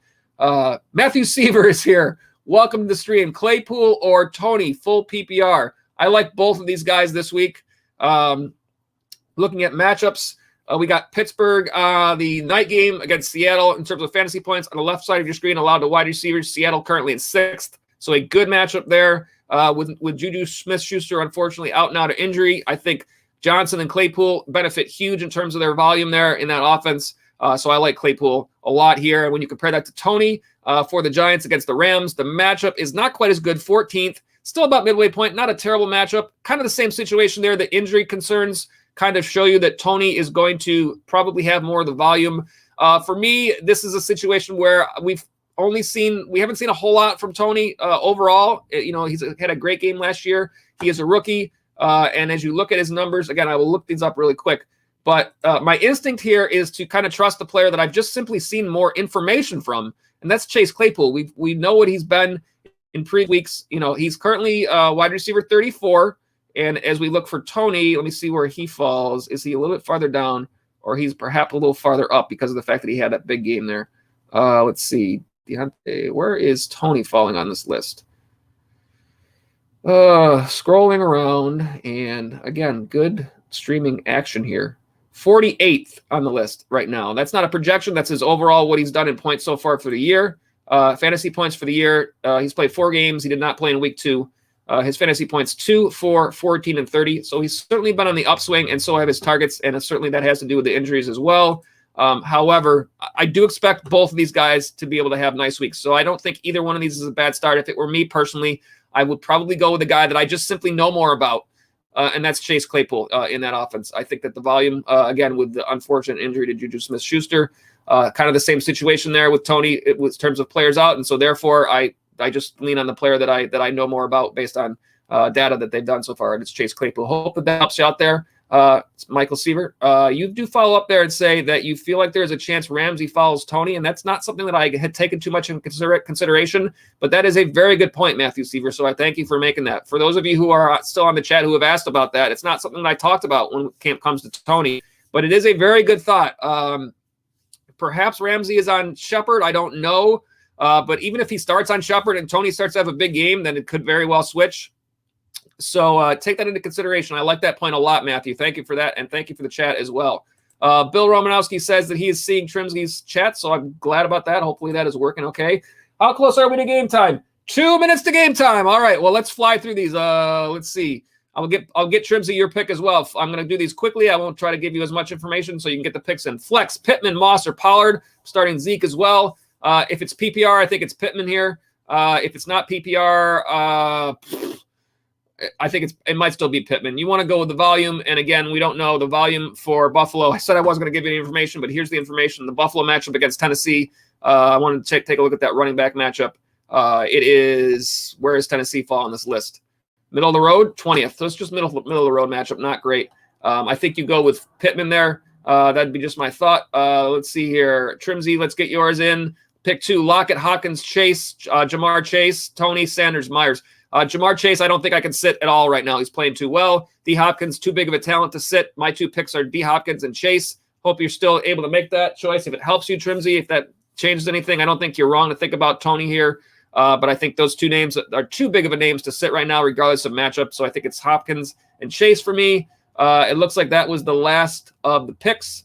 Matthew Seaver is here. Welcome to the stream. Claypool or Tony, full PPR. I like both of these guys this week. Looking at matchups, we got Pittsburgh, the night game against Seattle in terms of fantasy points. On the left side of your screen, allowed to wide receivers. Seattle currently in 6th. So a good matchup there with Juju Smith-Schuster, unfortunately, out now to injury. I think Johnson and Claypool benefit huge in terms of their volume there in that offense. So I like Claypool a lot here. And when you compare that to Tony for the Giants against the Rams, the matchup is not quite as good. 14th, still about midway point, not a terrible matchup. Kind of the same situation there. The injury concerns kind of show you that Tony is going to probably have more of the volume. For me, this is a situation where we haven't seen a whole lot from Tony overall. He's had a great game last year. He is a rookie. And as you look at his numbers, again, I will look these up really quick. But my instinct here is to kind of trust the player that I've just simply seen more information from, and that's Chase Claypool. We know what he's been in pre-weeks. He's currently wide receiver 34. And as we look for Tony, let me see where he falls. Is he a little bit farther down, or he's perhaps a little farther up because of the fact that he had that big game there? Let's see. Devante, where is Tony falling on this list? Scrolling around, and again, good streaming action here. 48th on the list right now. That's not a projection. That's his overall what he's done in points so far for the year. Fantasy points for the year. He's played 4 games. He did not play in week 2. His fantasy points 2, 4, 14, and 30. So he's certainly been on the upswing, and so have his targets, and certainly that has to do with the injuries as well. However, I do expect both of these guys to be able to have nice weeks. So I don't think either one of these is a bad start. If it were me personally, I would probably go with the guy that I just simply know more about. And that's Chase Claypool in that offense. I think that the volume, again, with the unfortunate injury to Juju Smith-Schuster, kind of the same situation there with Tony in terms of players out. And so therefore, I just lean on the player that I know more about based on data that they've done so far, and it's Chase Claypool. Hope that helps you out there. Michael Sievert, you do follow up there and say that you feel like there's a chance Ramsey follows Tony, and that's not something that I had taken too much in consideration, but that is a very good point, Matthew Sievert, so I thank you for making that. For those of you who are still on the chat who have asked about that, it's not something that I talked about when camp comes to Tony, but it is a very good thought. Perhaps Ramsey is on Shepard, I don't know, but even if he starts on Shepard and Tony starts to have a big game, then it could very well switch. So take that into consideration. I like that point a lot, Matthew. Thank you for that, and thank you for the chat as well. Bill Romanowski says that he is seeing Trimsky's chat, so I'm glad about that. Hopefully that is working okay. How close are we to game time? 2 minutes to game time. All right, well, let's fly through these. Let's see. I'll get Trimsy your pick as well. I'm going to do these quickly. I won't try to give you as much information so you can get the picks in. Flex, Pittman, Moss, or Pollard. Starting Zeke as well. If it's PPR, I think it's Pittman here. If it's not PPR, I think it might still be Pittman. You want to go with the volume, and again, we don't know the volume for Buffalo. I said I wasn't going to give you any information, but here's the information. The Buffalo matchup against Tennessee. I wanted to take a look at that running back matchup. It is, where does Tennessee fall on this list? Middle of the road, 20th. So it's just middle of the road matchup, not great. I think you go with Pittman there. That'd be just my thought. Let's see here. Trimsy, let's get yours in. Pick 2, Lockett, Hawkins, Chase, Jamar Chase, Tony, Sanders, Myers. Jamar Chase, I don't think I can sit at all right now. He's playing too well. D. Hopkins, too big of a talent to sit. My 2 picks are D. Hopkins and Chase. Hope you're still able to make that choice. If it helps you, Trimsy, if that changes anything, I don't think you're wrong to think about Tony here. But I think those 2 names are too big of a names to sit right now, regardless of matchup. So I think it's Hopkins and Chase for me. It looks like that was the last of the picks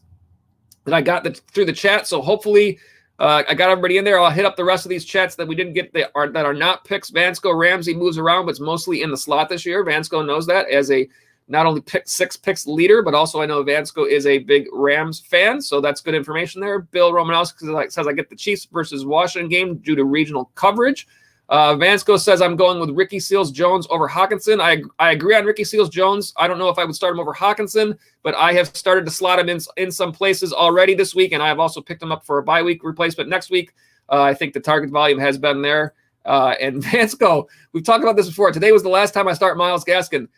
that I got through the chat. So hopefully I got everybody in there. I'll hit up the rest of these chats that we didn't get that are not picks. Vansco Ramsey moves around, but it's mostly in the slot this year. Vansco knows that as a not only 6 picks leader, but also I know Vansco is a big Rams fan, so that's good information there. Bill Romanowski says I get the Chiefs versus Washington game due to regional coverage. Vansco says I'm going with Ricky Seals-Jones over Hawkinson. I agree on Ricky Seals-Jones. I don't know if I would start him over Hawkinson, but I have started to slot him in some places already this week, and I have also picked him up for a bye week replacement next week. I think the target volume has been there. And Vansco, we've talked about this before. Today was the last time I start Myles Gaskin.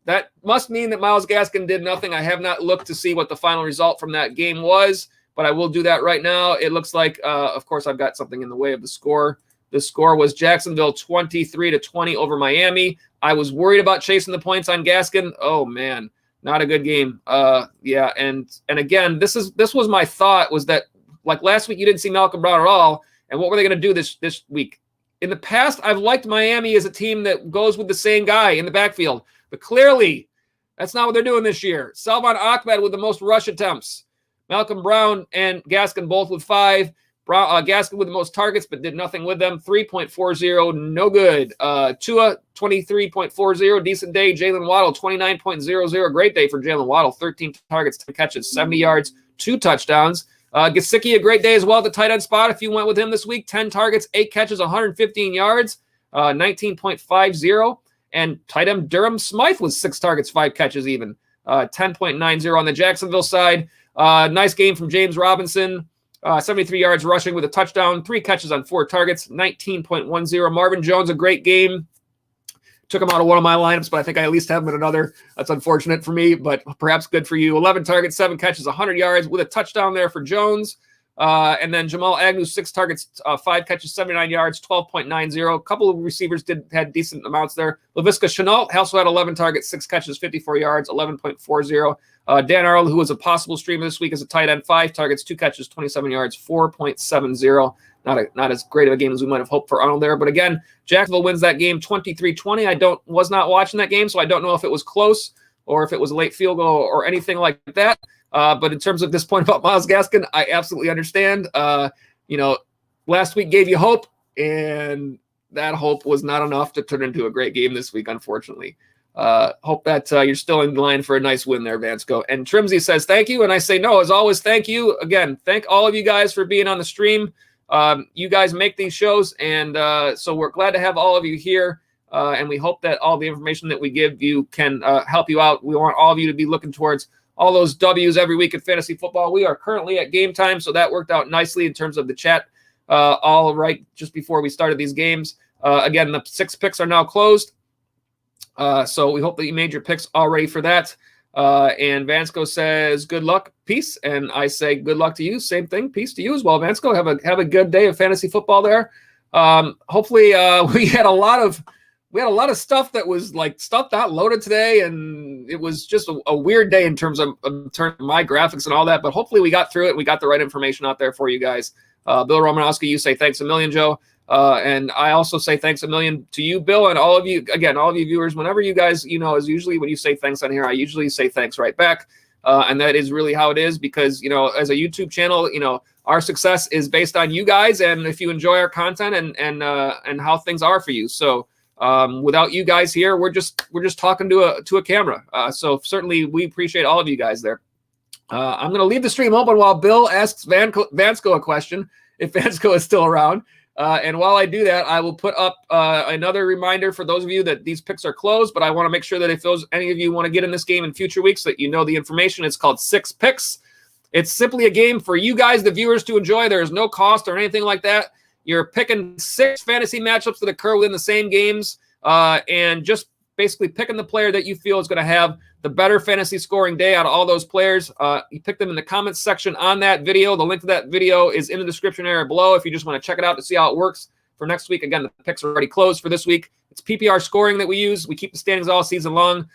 That must mean that Myles Gaskin did nothing. I have not looked to see what the final result from that game was, but I will do that right now. It looks like, of course, I've got something in the way of the score. The score was Jacksonville 23-20 over Miami. I was worried about chasing the points on Gaskin. Oh man, not a good game. Yeah, and again, this was my thought, was that like last week you didn't see Malcolm Brown at all, and what were they going to do this week? In the past, I've liked Miami as a team that goes with the same guy in the backfield, but clearly that's not what they're doing this year. Salvon Ahmed with the most rush attempts. Malcolm Brown and Gaskin both with 5. Gaskin with the most targets, but did nothing with them. 3.40, no good. Tua, 23.40, decent day. Jalen Waddle, 29.00, great day for Jalen Waddle. 13 targets, 10 catches, 70 yards, 2 touchdowns. Gesicki, a great day as well at the tight end spot. If you went with him this week, 10 targets, 8 catches, 115 yards, 19.50. And tight end Durham Smythe was 6 targets, 5 catches even, 10.90 on the Jacksonville side. Nice game from James Robinson. 73 yards rushing with a touchdown, 3 catches on 4 targets, 19.10. Marvin Jones, a great game. Took him out of one of my lineups, but I think I at least have him in another. That's unfortunate for me, but perhaps good for you. 11 targets, 7 catches, 100 yards with a touchdown there for Jones. And then Jamal Agnew, 6 targets, 5 catches, 79 yards, 12.90. A couple of receivers had decent amounts there. Laviska Shenault also had 11 targets, 6 catches, 54 yards, 11.40. Dan Arnold, who was a possible streamer this week as a tight end, 5 targets, 2 catches, 27 yards, 4.70. Not as great of a game as we might have hoped for Arnold there. But again, Jacksonville wins that game 23-20. Was not watching that game, so I don't know if it was close. or if it was a late field goal or anything like that. But in terms of this point about Myles Gaskin, I absolutely understand. Last week gave you hope, and that hope was not enough to turn into a great game this week, unfortunately. Hope that you're still in line for a nice win there, Vansco. And Trimsy says thank you, and I say no, as always, thank you. Again, thank all of you guys for being on the stream. You guys make these shows, and so we're glad to have all of you here, and we hope that all the information that we give you can help you out. We want all of you to be looking towards all those W's every week in fantasy football. We are currently at game time, so that worked out nicely in terms of the chat. All right, just before we started these games. Again, the 6 picks are now closed. So we hope that you made your picks already for that. And Vansco says, good luck, peace. And I say, good luck to you. Same thing. Peace to you as well, Vansco. Have a good day of fantasy football there. Hopefully we had a lot of stuff that was like stuff not loaded today. And it was just a weird day in terms of my graphics and all that. But hopefully we got through it. We got the right information out there for you guys. Bill Romanowski, you say thanks a million, Joe. And I also say thanks a million to you, Bill, and all of you viewers. Whenever you guys, is usually when you say thanks on here, I usually say thanks right back. And that is really how it is because, as a YouTube channel, our success is based on you guys. And if you enjoy our content and how things are for you. So without you guys here, we're just talking to a camera. So certainly we appreciate all of you guys there. I'm going to leave the stream open while Bill asks Vansco a question, if Vansco is still around. And while I do that, I will put up another reminder for those of you that these picks are closed, but I want to make sure that if any of you want to get in this game in future weeks, that you know the information. It's called 6 Picks. It's simply a game for you guys, the viewers, to enjoy. There is no cost or anything like that. You're picking 6 fantasy matchups that occur within the same games and just basically picking the player that you feel is going to have the better fantasy scoring day out of all those players. You pick them in the comments section on that video. The link to that video is in the description area below if you just want to check it out to see how it works for next week. Again, the picks are already closed for this week. It's PPR scoring that we use. We keep the standings all season long.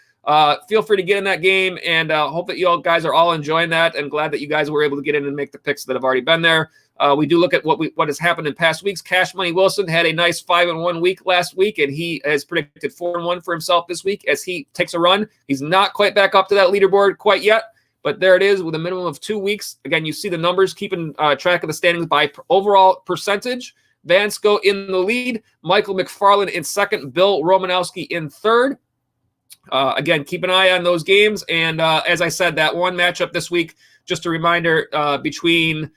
Feel free to get in that game, and hope that you all guys are all enjoying that and glad that you guys were able to get in and make the picks that have already been there. We do look at what has happened in past weeks. Cash Money Wilson had a nice 5-1 week last week, and he has predicted 4-1 for himself this week as he takes a run. He's not quite back up to that leaderboard quite yet, but there it is with a minimum of 2 weeks. Again, you see the numbers, keeping track of the standings by overall percentage. Vansco in the lead, Michael McFarland in second, Bill Romanowski in third. Again, keep an eye on those games. And as I said, that one matchup this week, just a reminder, between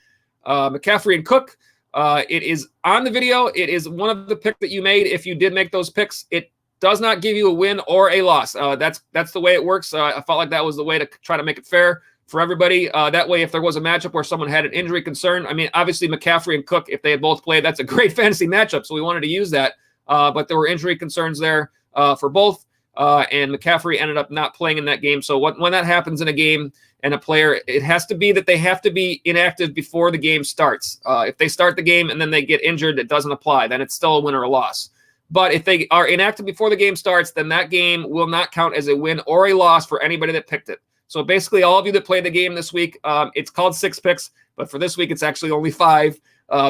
Mccaffery and Cook. It is on the video. It is one of the picks that you made. If you did make those picks, it does not give you a win or a loss. That's the way it works. I felt like that was the way to try to make it fair for everybody. That way, if there was a matchup where someone had an injury concern, I mean, obviously McCaffrey and Cook, if they had both played, that's a great fantasy matchup. So we wanted to use that. But there were injury concerns there for both. And McCaffrey ended up not playing in that game. So when that happens in a game and a player, it has to be that they have to be inactive before the game starts. If they start the game and then they get injured, it doesn't apply. Then it's still a win or a loss. But if they are inactive before the game starts, then that game will not count as a win or a loss for anybody that picked it. So basically, all of you that played the game this week, it's called 6 picks, but for this week, it's actually only 5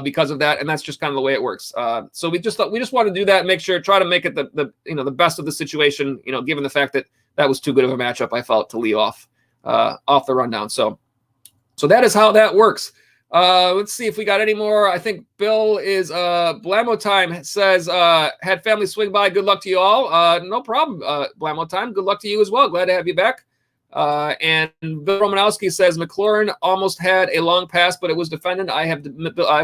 because of that, and that's just kind of the way it works. So we just want to do that and make sure, try to make it the best of the situation. Given the fact that that was too good of a matchup, I felt, to leave off the rundown. So that is how that works. Let's see if we got any more. I think Bill is Blamo Time says, had family swing by. Good luck to you all. No problem. Blamo Time. Good luck to you as well. Glad to have you back. And Bill Romanowski says McLaurin almost had a long pass, but it was defended. I have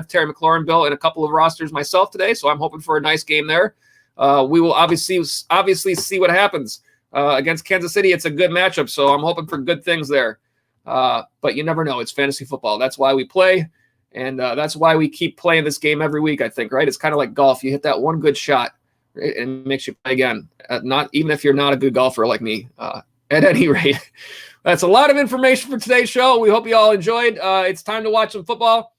Terry McLaurin, Bill, in a couple of rosters myself today, so I'm hoping for a nice game there. We will obviously see what happens against Kansas City. It's a good matchup, so I'm hoping for good things there. But you never know. It's fantasy football. That's why we play, and that's why we keep playing this game every week, I think, right? It's kind of like golf. You hit that one good shot, right, and it makes you play again. Not even if you're not a good golfer like me. At any rate, that's a lot of information for today's show. We hope you all enjoyed. It's time to watch some football.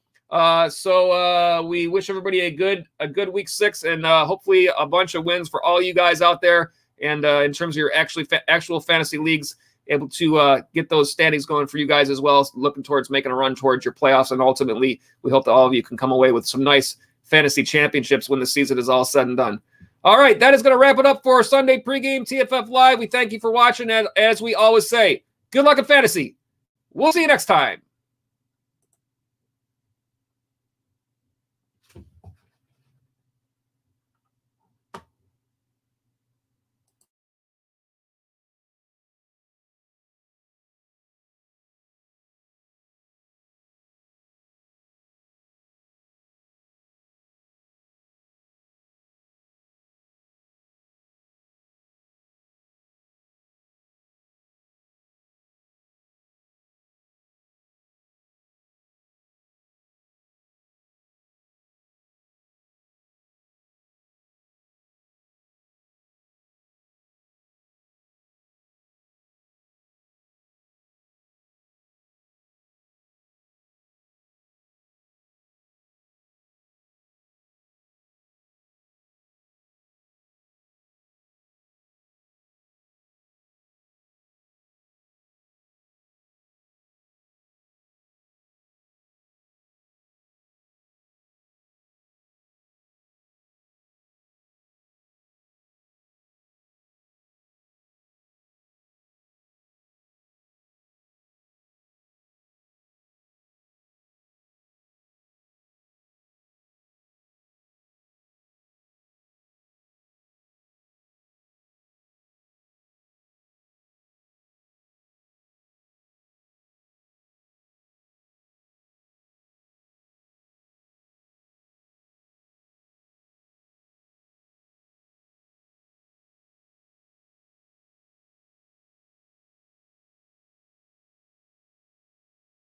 So we wish everybody a good week 6 and hopefully a bunch of wins for all you guys out there. And in terms of your actual fantasy leagues, able to get those standings going for you guys as well, looking towards making a run towards your playoffs. And ultimately, we hope that all of you can come away with some nice fantasy championships when the season is all said and done. All right, that is going to wrap it up for Sunday Pregame TFF Live. We thank you for watching, and as we always say, good luck in fantasy. We'll see you next time.